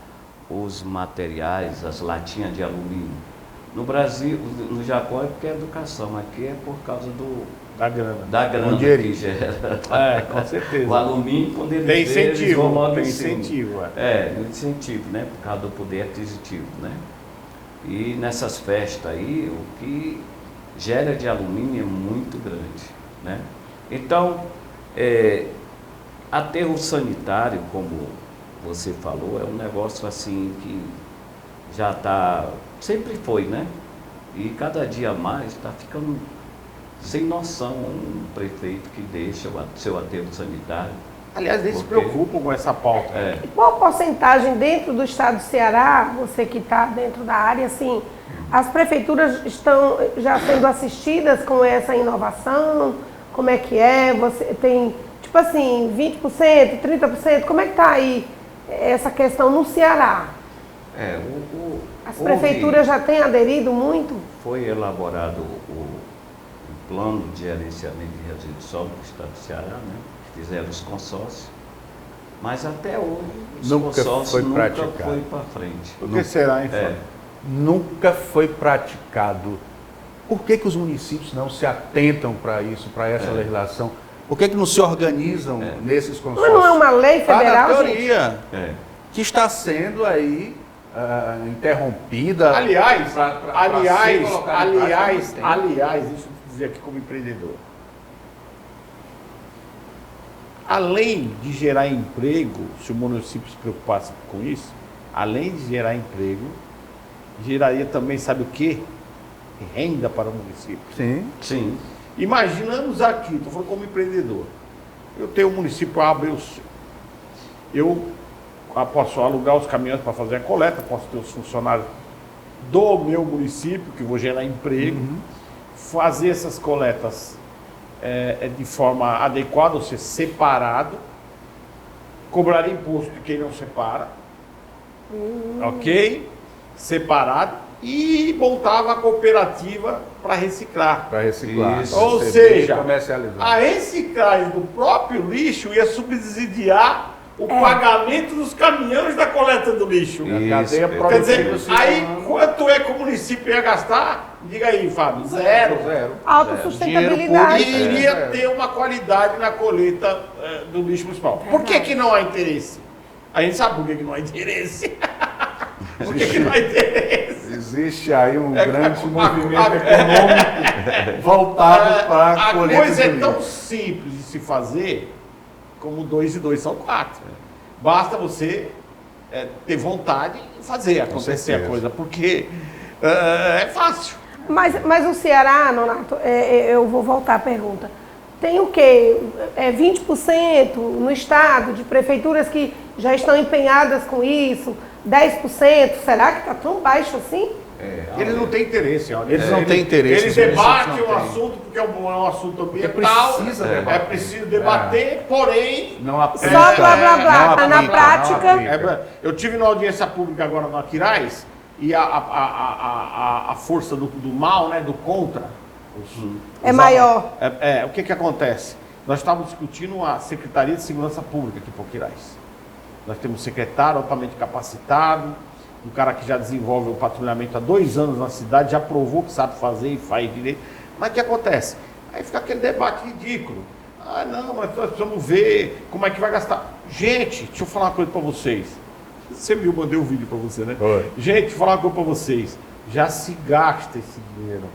os materiais, as latinhas de alumínio? No Brasil, no Japão é porque é educação, aqui é por causa da grana que gera. Com certeza. O alumínio, quando ele tem incentivo, incentivo, né? Por causa do poder aquisitivo, né? E nessas festas aí, o que gera de alumínio é muito grande, né? Então, aterro sanitário, como você falou, é um negócio assim que já sempre foi, né? E cada dia mais está ficando sem noção um prefeito que deixa o seu aterro sanitário. Aliás, eles se preocupam com essa pauta. E qual porcentagem dentro do estado do Ceará, você que está dentro da área, assim, as prefeituras estão já sendo assistidas com essa inovação? Como é que é? Você tem, tipo assim, 20%, 30%? Como é que está aí essa questão no Ceará? As prefeituras já têm aderido muito? Foi elaborado o plano de gerenciamento de resíduos sólidos do estado do Ceará, né? Fizeram os consórcios, mas até hoje os consórcios nunca foi para frente. Por que será, hein, Nunca foi praticado. Por que os municípios não se atentam para isso, para essa legislação? Por que não se organizam nesses consórcios? Mas não é uma lei federal, na teoria, que está sendo aí interrompida. Aliás, deixa eu dizer aqui como empreendedor. Além de gerar emprego, se o município se preocupasse com isso, além de gerar emprego, geraria também, sabe o quê? Renda para o município. Sim. Imaginamos aqui, estou falando como empreendedor, eu tenho um município A, B ou C. Eu posso alugar os caminhões para fazer a coleta, posso ter os funcionários do meu município, que vou gerar emprego, fazer essas coletas de forma adequada, ou seja, separado, cobraria imposto de quem não separa, ok? Separado, e montava a cooperativa para reciclar. Para reciclar. Isso. Ou seja, a reciclagem do próprio lixo ia subsidiar o pagamento dos caminhões da coleta do lixo. Quer dizer, aí quanto é que o município ia gastar? Diga aí, Fábio. Zero. Autossustentabilidade. E iria ter uma qualidade na coleta do lixo municipal. Por que não há interesse? A gente sabe por que não há interesse. Por que não há interesse? Existe aí um grande movimento econômico voltado para a coleta. A coisa é tão simples de se fazer como 2 e 2 são 4. Basta você ter vontade e fazer acontecer a coisa, porque é fácil. Mas o Ceará, Nonato, eu vou voltar à pergunta. Tem o quê? 20% no estado de prefeituras que já estão empenhadas com isso? 10%? Será que está tão baixo assim? Eles não têm interesse. Olha. Eles não têm interesse. Eles debatem o assunto porque é um assunto ambiental. É preciso debater, porém... Não aplica. Só blá, blá, blá. Na prática... Eu tive na audiência pública agora no Aquiraz e a força do mal, né, do contra... maior. O que acontece? Nós estávamos discutindo a Secretaria de Segurança Pública aqui por Aquiraz. Nós temos um secretário altamente capacitado, um cara que já desenvolve o patrulhamento há 2 anos na cidade, já provou que sabe fazer e faz direito. Mas o que acontece? Aí fica aquele debate ridículo. Ah, não, mas nós precisamos ver como é que vai gastar. Gente, deixa eu falar uma coisa para vocês. Você viu, mandei um vídeo para você, né? Oi. Gente, vou falar uma coisa para vocês. Já se gasta esse dinheiro.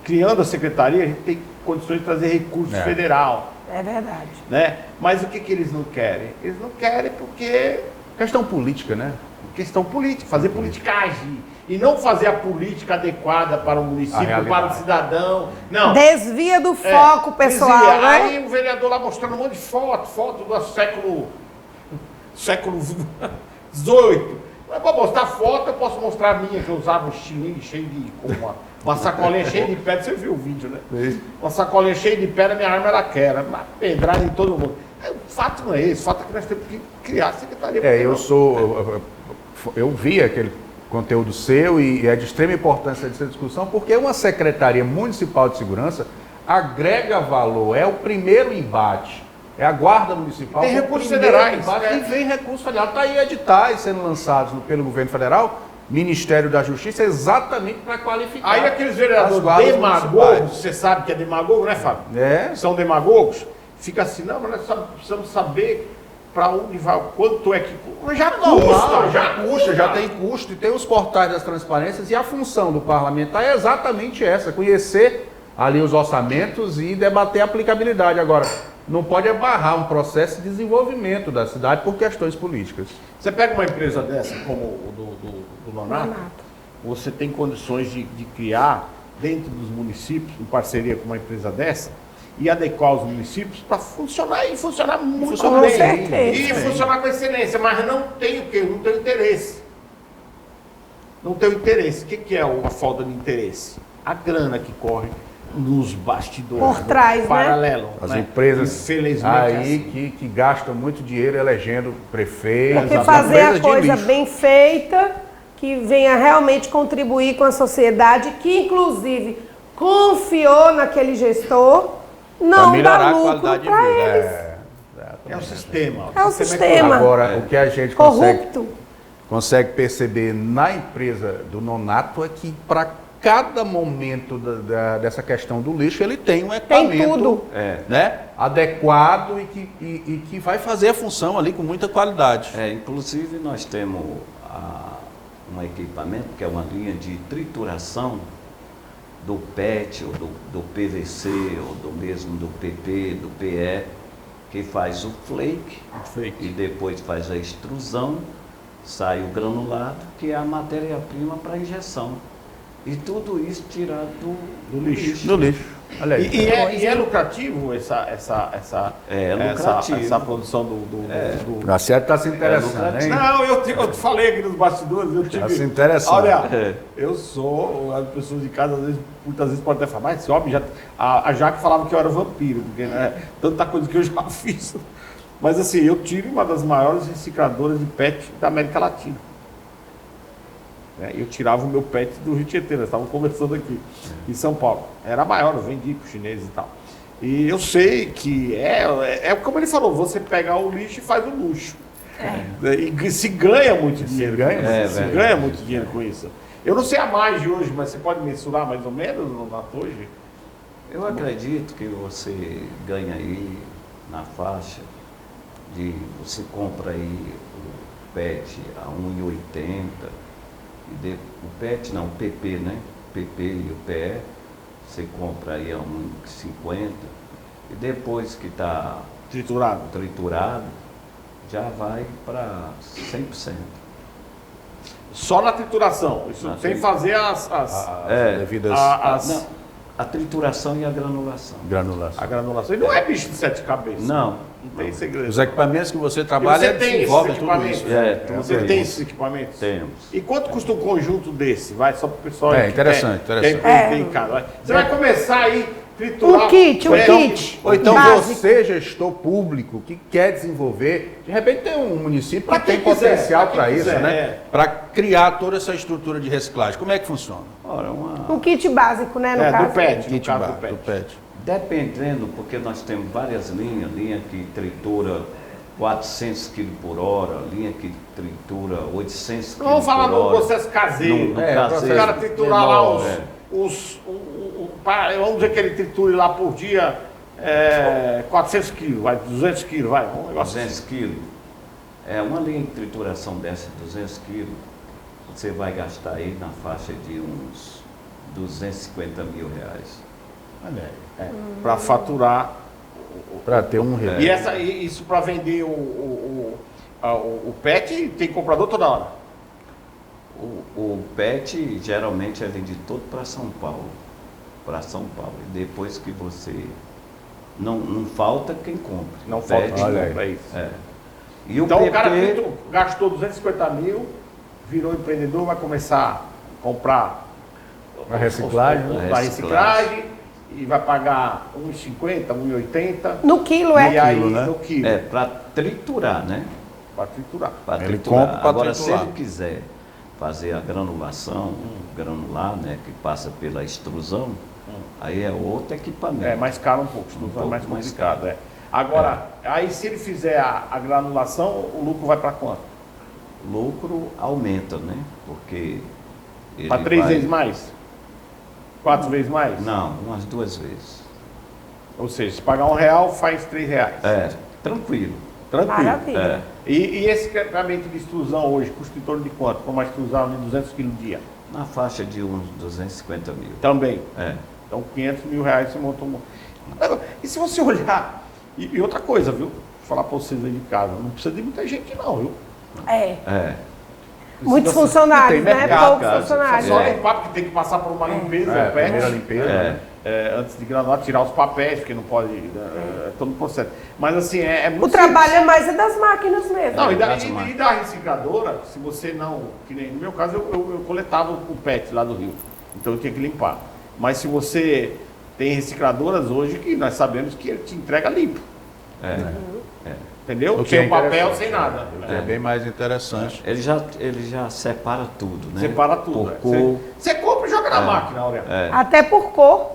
Criando a secretaria, a gente tem condições de trazer recursos federal. É verdade. Né? Mas o que eles não querem? Eles não querem porque... Questão política, né? Questão política, fazer politicagem. E não fazer a política adequada para o município, para o cidadão. Não. Desvia do foco, pessoal. Desvia. Né? Aí o vereador lá mostrando um monte de foto do século XVIII. Mas para mostrar foto, eu posso mostrar a minha, que eu usava um estilingue cheio de... Uma sacolinha cheia de pedra, você viu o vídeo, né? Sim. Uma sacolinha cheia de pedra, minha arma era quera, uma pedrada em todo mundo. O fato não é esse, o fato é que nós temos que criar a secretaria. Eu vi aquele conteúdo seu e é de extrema importância essa discussão, porque uma Secretaria Municipal de Segurança agrega valor, é o primeiro embate. É a Guarda Municipal. Tem recursos federais. E vem recursos federais. Está aí editais sendo lançados pelo governo federal, Ministério da Justiça, exatamente para qualificar. Aí aqueles vereadores demagogos, você sabe que é demagogo, né, Fábio? São demagogos, fica assim, não, mas nós precisamos saber para onde vai, quanto é que... Já custa, já tem custo, e tem os portais das transparências, e a função do parlamentar é exatamente essa, conhecer ali os orçamentos e debater a aplicabilidade. Agora, não pode barrar um processo de desenvolvimento da cidade por questões políticas. Você pega uma empresa dessa, como o do Nonato, você tem condições de criar dentro dos municípios, em parceria com uma empresa dessa, e adequar os municípios para funcionar e funcionar muito bem. E funcionar com excelência, mas não tem o quê? Não tem interesse. Não tem interesse. O que é a falta de interesse? A grana que corre nos bastidores. Por trás, paralelo. As empresas infelizmente, aí que gastam muito dinheiro elegendo prefeitos. Porque fazer a coisa bem feita, que venha realmente contribuir com a sociedade, que inclusive confiou naquele gestor, não dá lucro para eles. É o sistema. É o sistema. Agora, o que a gente consegue perceber na empresa do Nonato é que para cada momento dessa questão do lixo, ele tem um equipamento né, adequado e que vai fazer a função ali com muita qualidade. Inclusive, nós temos um equipamento que é uma linha de trituração do PET, ou do PVC, ou do mesmo do PP, do PE, que faz o flake e depois faz a extrusão, sai o granulado, que é a matéria-prima para injeção. E tudo isso tirado do lixo. Olha aí. E é lucrativo essa lucrativo. essa produção do... A Sérgio está se interessando, hein? Não, eu falei aqui nos bastidores, eu tive... Está se interessando. Olha, eu sou... As pessoas de casa, muitas vezes podem até falar, mas esse homem já... A Jaque falava que eu era vampiro, porque né, tanta coisa que eu já fiz. Mas assim, eu tive uma das maiores recicladoras de PET da América Latina. Eu tirava o meu PET do Rio Tietê, nós estávamos conversando aqui, em São Paulo. Era maior, eu vendia para os chineses e tal. E eu sei que é como ele falou, você pega o lixo e faz o luxo. E se ganha muito dinheiro. Se ganha muito dinheiro com isso. Eu não sei a margem hoje, mas você pode mensurar mais ou menos no hoje? Eu acredito que você ganha aí na faixa de... Você compra aí o PET a R$ 1,80. O PET não, o PP, né? O PP e o PE, você compra aí a 1,50 e depois que está triturado, já vai para 100%. Só na trituração, isso sem fazer as devidas... A trituração e a granulação. A granulação. E não é bicho de 7 cabeças. Não. Não tem segredo. Os equipamentos que você trabalha desenvolvem tudo isso. Você tem esses equipamentos? Temos. E quanto custa um conjunto desse? Vai só para o pessoal. Interessante. Quer em casa. Você vai começar aí triturar. Um kit. Ou então você, gestor público, que quer desenvolver, de repente tem um município que tem potencial para isso, né? Para criar toda essa estrutura de reciclagem. Como é que funciona? Um kit básico, né, no caso? Do PET. Kit do PET. Dependendo, porque nós temos várias linha que tritura 400 kg por hora, linha que tritura 800 kg por hora. Vamos falar do processo caseiro. O cara triturar lá vamos dizer que ele triture lá por dia 400 quilos, 200 quilos, um negócio 200 quilos. Uma linha de trituração dessa, 200 quilos, você vai gastar aí na faixa de uns 250 mil reais. Para faturar. Para ter um retorno. E isso para vender o PET tem comprador toda hora? O PET geralmente é vendido todo para São Paulo. E depois que você... Não falta quem compre. Não falta quem compra, é isso. E então PP... o cara gastou 250 mil, virou empreendedor, vai começar a comprar a reciclagem, e vai pagar 1,50, 1,80. No quilo, No quilo. Para triturar, né? Para triturar. Ele compra para Agora, triturar. se ele quiser fazer a granulação, granular, né? Que passa pela extrusão, aí é outro equipamento. É mais caro um pouco, extrusão é mais complicado. Agora, aí se ele fizer a granulação, o lucro vai para quanto? O lucro aumenta, né? Porque... Para 3 vezes mais? 4 vezes mais? Não, umas 2 vezes. Ou seja, se pagar R$1, faz R$3. Tranquilo. Maravilha. E esse equipamento de extrusão hoje custa em torno de quanto? Para uma extrusão de 200 kg dia? Na faixa de uns 250 mil. Também? Então 500 mil reais você montou um... E se você olhar... E outra coisa, viu? Vou falar para vocês aí de casa, não precisa de muita gente não, viu? Muitos funcionários, né? Poucos funcionários. Só o papo que tem que passar por uma limpeza, primeira limpeza. Antes de granular, tirar os papéis, porque não pode, todo o processo. Mas assim, muito o trabalho é mais das máquinas mesmo. Não, e da recicladora, se você não, que nem no meu caso, eu coletava o PET lá do Rio, então eu tinha que limpar. Mas se você tem recicladoras hoje que nós sabemos que ele te entrega limpo. Entendeu? Sem papel, sem nada. É bem mais interessante. Ele já separa tudo, né? Separa tudo. Por cor. Você compra e joga na máquina, Aurélia. Até por cor.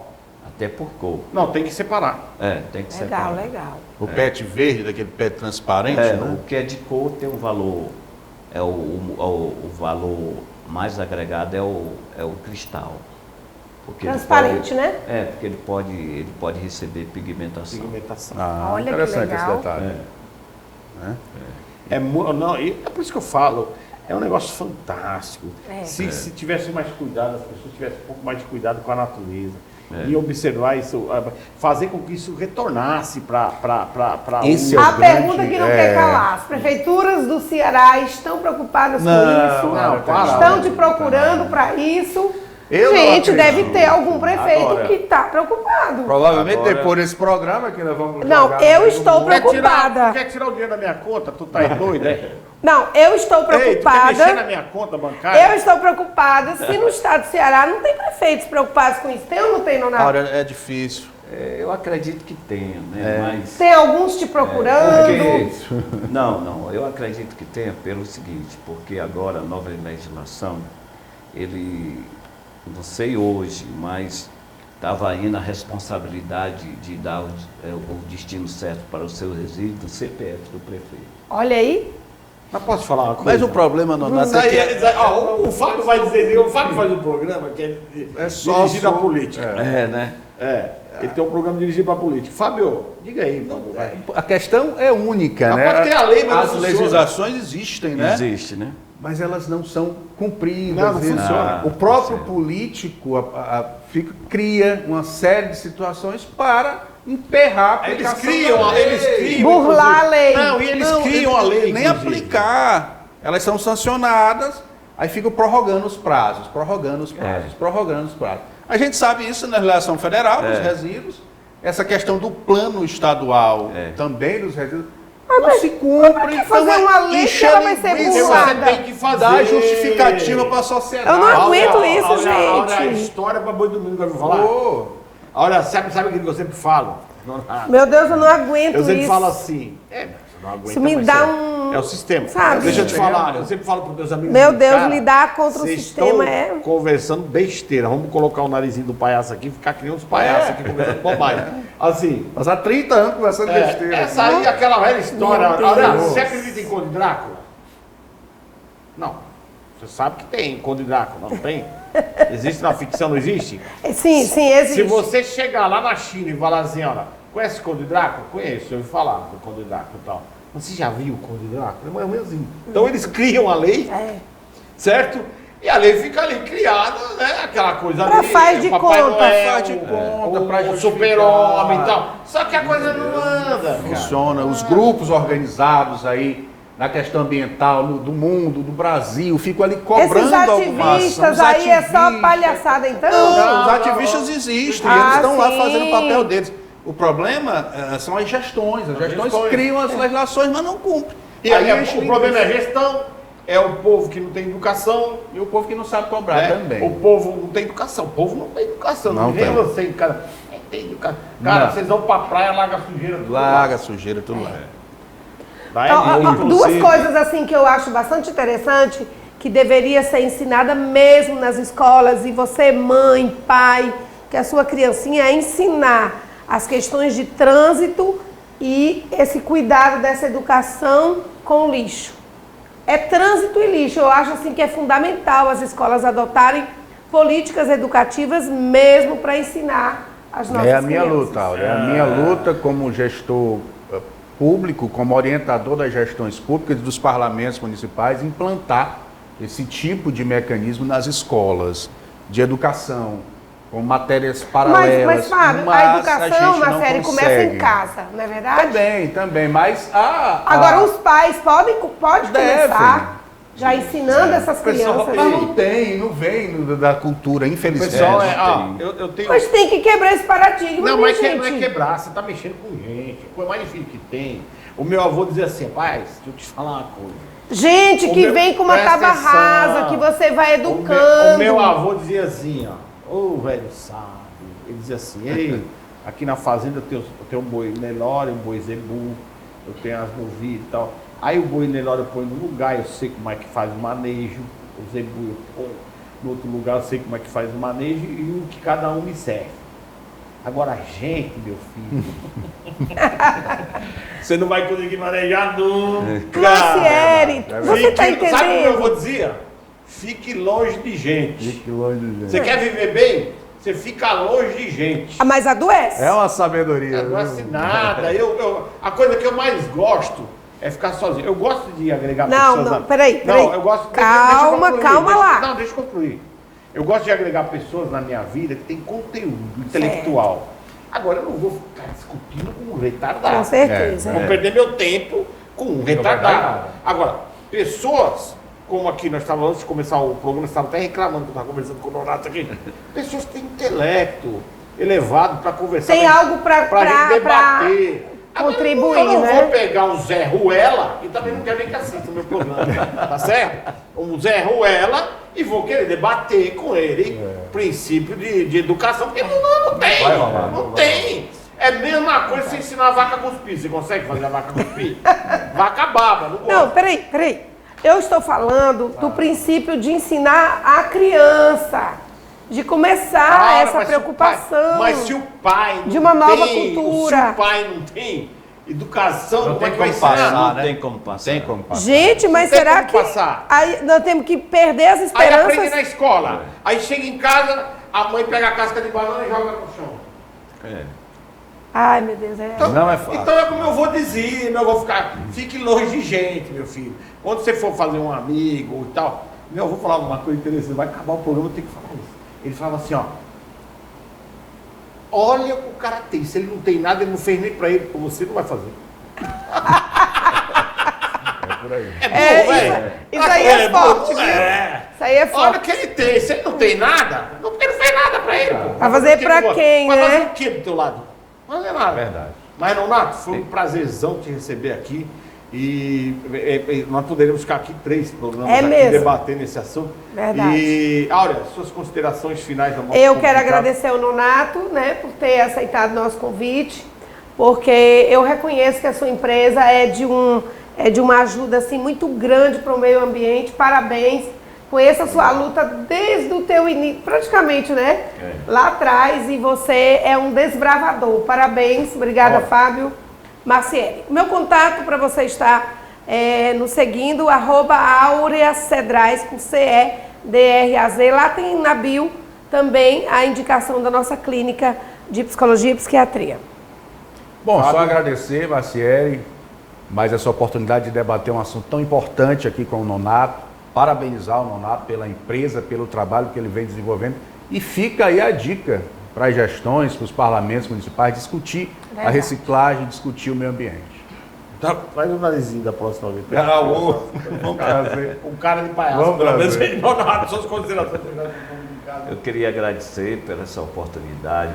Até por cor. Não, tem que separar. Tem que separar. Legal. O PET verde, daquele PET transparente, né? O que é de cor tem um valor, o valor mais agregado é o cristal. Porque transparente, né? Porque ele pode receber pigmentação. Olha interessante que legal. esse detalhe. É por isso que eu falo, é um negócio fantástico. Se tivesse mais cuidado, as pessoas tivessem um pouco mais de cuidado com a natureza. E observar isso, fazer com que isso retornasse para a pergunta que não quer calar. As prefeituras do Ceará estão preocupadas com isso? Não, estão te procurando para isso? Gente, deve ter algum prefeito Agora, que está preocupado. Provavelmente depois desse programa que nós vamos Não, jogar eu no estou mundo. preocupada. Quer tirar o dinheiro da minha conta? Tu tá doido, é? Não, eu estou Ei, tu quer preocupada. mexer na minha conta bancária? Eu estou preocupada se no estado do Ceará não tem prefeitos preocupados com isso. Tem ou não tem, Nonato? Olha, é difícil. Eu acredito que tenha, né? Mas Tem alguns te procurando. Não, eu acredito que tenha pelo seguinte, porque agora a nova legislação, não sei hoje, mas estava indo a responsabilidade de dar o destino certo para o seu resíduo do CPF do prefeito. Olha aí. Mas posso falar uma coisa? Mas o problema, Nonato, é que o Fábio vai dizer, o Fábio faz um programa que é dirigido à política. Né? Ele tem um programa dirigido à política. Fábio, diga aí, Fábio, vai. a questão é única, né? Pode ter a lei, mas não as funciona. legislações existem, né? Existe, né? Mas elas não são cumpridas. Não Eles- funciona. O próprio político cria uma série de situações para emperrar a Eles aplicação da criam, lei. Burlar a lei. Não, e eles criam a lei, Nem inclusive. aplicar. Elas são sancionadas, aí ficam prorrogando os prazos, prorrogando os prazos. A gente sabe isso na legislação federal, dos resíduos. Essa questão do plano estadual também dos resíduos. Não se cumpre. que fazer uma lei que ela vai ser burlada? Você tem que fazer. Dar justificativa para a sociedade. Eu não aguento isso, Olha a gente. história para boi domingo que eu vou falar. Ô, Olha, sabe aquilo que eu sempre falo? Meu Deus, eu não aguento Eu sempre isso. falo assim. Você não aguenta, Isso me mas dá é- um- É o sistema. Sabe? Deixa eu te falar, eu sempre falo para os meus amigos. Meu assim, Deus, cara, lidar contra o vocês sistema estão é... conversando besteira. Vamos colocar o narizinho do palhaço aqui e ficar que nem uns palhaços aqui conversando bobagem. Assim. Mas há 30 anos conversando besteira. Essa aí é aquela velha história. Meu Deus. Olha, você acredita em Conde Drácula? Não. Você sabe que tem Conde Drácula, não tem? Existe na ficção, não existe? Sim, existe. Se você chegar lá na China e falar assim, olha, conhece o Conde Drácula? Conheço, eu ouvi falar do Conde Drácula e tal. Mas você já viu o Conde Drácula? É mais ou menos assim. Então eles criam a lei, certo? E a lei fica ali criada, né? Aquela coisa Pra ali. faz de o Papai conta. Noel, Faz de conta, pra o justificar. super-homem e tal. Só que a coisa não anda, cara. Funciona. Os grupos organizados aí na questão ambiental do mundo, do Brasil, ficam ali cobrando Esses alguma ação. ativistas Os aí é só ativistas- palhaçada, então? Não, os ativistas existem, eles estão lá sim. fazendo o papel deles. O problema são as gestões. As gestões criam as legislações, mas não cumprem. E aí, enche o problema é a linguiça. gestão, é o povo que não tem educação, E o povo que não sabe cobrar né? também. O povo não tem educação. O povo não tem educação. Não Não vem tem. você, cara. Tem educação. Cara, Não. vocês vão pra praia, larga a sujeira. tudo lá. Larga a sujeira, tudo lá. Dá Então, inclusive. duas coisas assim que eu acho bastante interessante, que deveria ser ensinada mesmo nas escolas, e você, mãe, pai, que a sua criancinha é ensinar as questões de trânsito e esse cuidado dessa educação com o lixo. É trânsito e lixo. Eu acho assim que é fundamental as escolas adotarem políticas educativas mesmo para ensinar as nossas É a minha crianças. luta, Áurea. É a minha luta como gestor público, como orientador das gestões públicas e dos parlamentos municipais, implantar esse tipo de mecanismo nas escolas de educação, com matérias paralelas. Mas Fábio, a mas educação, gente não Marcele, começa consegue. em casa, não é verdade? Também, mas Agora, os pais podem Devem. começar já ensinando essas Pessoal, crianças. mas não tem, não vem da cultura, infelizmente. Pessoal, não tem. eu tenho. Mas tem que quebrar esse paradigma, Não, né, mas gente? não é quebrar, você tá mexendo com gente. A coisa mais difícil que tem. O meu avô dizia assim, rapaz, deixa eu te falar uma coisa. Gente O que meu- vem com uma presta tábua atenção. rasa, que você vai O educando. meu avô dizia assim, ó, ô velho sábio, ele dizia assim, ei, aqui na fazenda eu tenho um boi Nelore, um boi Zebu, eu tenho as novilhas e tal. Aí o boi Nelore eu ponho no lugar, eu sei como é que faz o manejo, o Zebu eu ponho no outro lugar, eu sei como é que faz o manejo e o que cada um me serve. Agora a gente, meu filho, você não vai conseguir manejar nunca. Marciele, você tá Sabe o que eu entendendo? vou dizer? Fique longe de gente. Fique longe de gente. Você quer viver bem? Você fica longe de gente. Ah, mas adoece. É uma sabedoria. Não é viu? assim nada. A coisa que eu mais gosto é ficar sozinho. Eu gosto de agregar Não, pessoas. não, peraí. Não, eu gosto. Calma, calma lá. Não, deixa eu concluir. Eu gosto de agregar pessoas na minha vida que tem conteúdo intelectual. Agora, eu não vou ficar discutindo com um retardado. Com certeza. Vou perder meu tempo com um retardado. Agora, pessoas como aqui nós estávamos, antes de começar o programa, nós estávamos até reclamando que eu estava conversando com o Nonato aqui. Pessoas que têm intelecto elevado para conversar. Tem algo para gente debater. Contribuir, eu não né? vou pegar um Zé Ruela, e também não quero nem que assista o meu programa, tá certo? Um Zé Ruela e vou querer debater com ele princípio de educação, porque não tem, não tem. É a mesma coisa se ensinar a vaca a cuspir. Você consegue fazer a vaca cuspir? Vaca baba, não gosta. Não, peraí. Eu estou falando do princípio de ensinar a criança, de começar essa preocupação. Mas se o pai não de uma nova tem, cultura. Se o pai não tem educação, Não como é tem que vai como passar, ensinar? Não tem como passar. Tem como passar. Gente, mas Não tem será como que passar. aí nós temos que perder as Aí esperanças? aprende na escola. Aí chega em casa, a mãe pega a casca de banana e joga no chão. Ai, meu Deus, Não é fácil. Então é como eu vou dizer, meu avô fique longe de gente, meu filho. Quando você for fazer um amigo e tal, meu avô falava uma coisa interessante, vai acabar o programa, eu tenho que falar isso. Ele falava assim, ó, olha o que o cara tem, se ele não tem nada, ele não fez nem pra ele, por você não vai fazer. É por aí. É bom, velho. Isso aí é forte, bom, viu? é. Isso aí é Olha o forte. que ele tem, se ele não tem nada, não porque ele não fez nada pra ele. Pô. Vai fazer pra quem, vai né? fazer o que do teu lado? Não vai fazer nada. Verdade. Mas, Nonato, foi um prazerzão te receber aqui. E nós poderíamos ficar aqui 3 programas aqui mesmo. debatendo esse assunto. Verdade. E, Áurea, suas considerações finais da nossa Eu quero agradecer ao Nonato, né, por ter aceitado nosso convite, porque eu reconheço que a sua empresa é de uma ajuda assim muito grande para o meio ambiente. Parabéns. Conheço a sua luta desde o teu início, praticamente, né? Lá atrás, e você é um desbravador. Parabéns. Obrigada, Fábio Marcieri. Meu contato para você estar nos seguindo, @aureacedraz, com CEDRAZ. Lá tem na bio também a indicação da nossa clínica de psicologia e psiquiatria. Bom, só agradecer, Marcieri, mais essa oportunidade de debater um assunto tão importante aqui com o Nonato. Parabenizar o Nonato pela empresa, pelo trabalho que ele vem desenvolvendo. E fica aí a dica para as gestões, para os parlamentos municipais, discutir a reciclagem, discutir o meio ambiente. Tá, faz o narizinho da próxima vez. Vamos trazer. Um cara de palhaço. Vamos trazer. Pelo menos, Nonato, suas considerações. Eu queria agradecer por essa oportunidade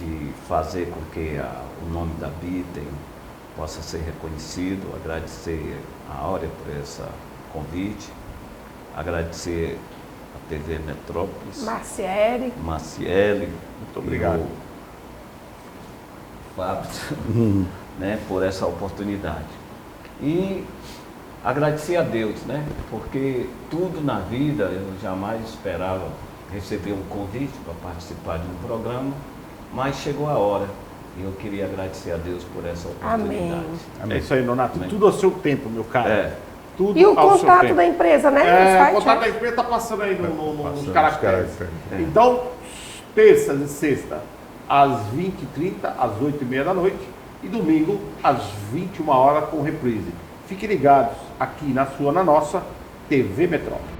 de fazer com que o nome da Bitem possa ser reconhecido. Agradecer a Áurea por esse convite. Agradecer a TV Metrópolis. Marcieri. Muito obrigado. E o Fábio, né, por essa oportunidade. E agradecer a Deus, né? Porque tudo na vida eu jamais esperava receber um convite para participar de um programa, mas chegou a hora. E eu queria agradecer a Deus por essa oportunidade. É isso aí, Nonato. Tudo ao seu tempo, meu cara. Tudo E o ao seu contato tempo. da empresa, né? O contato da empresa está passando aí nos caracteres. É. Então, terças e sexta, às 20h30, às 8h30 da noite. E domingo, às 21h com reprise. Fiquem ligados aqui na nossa TV Metrópole.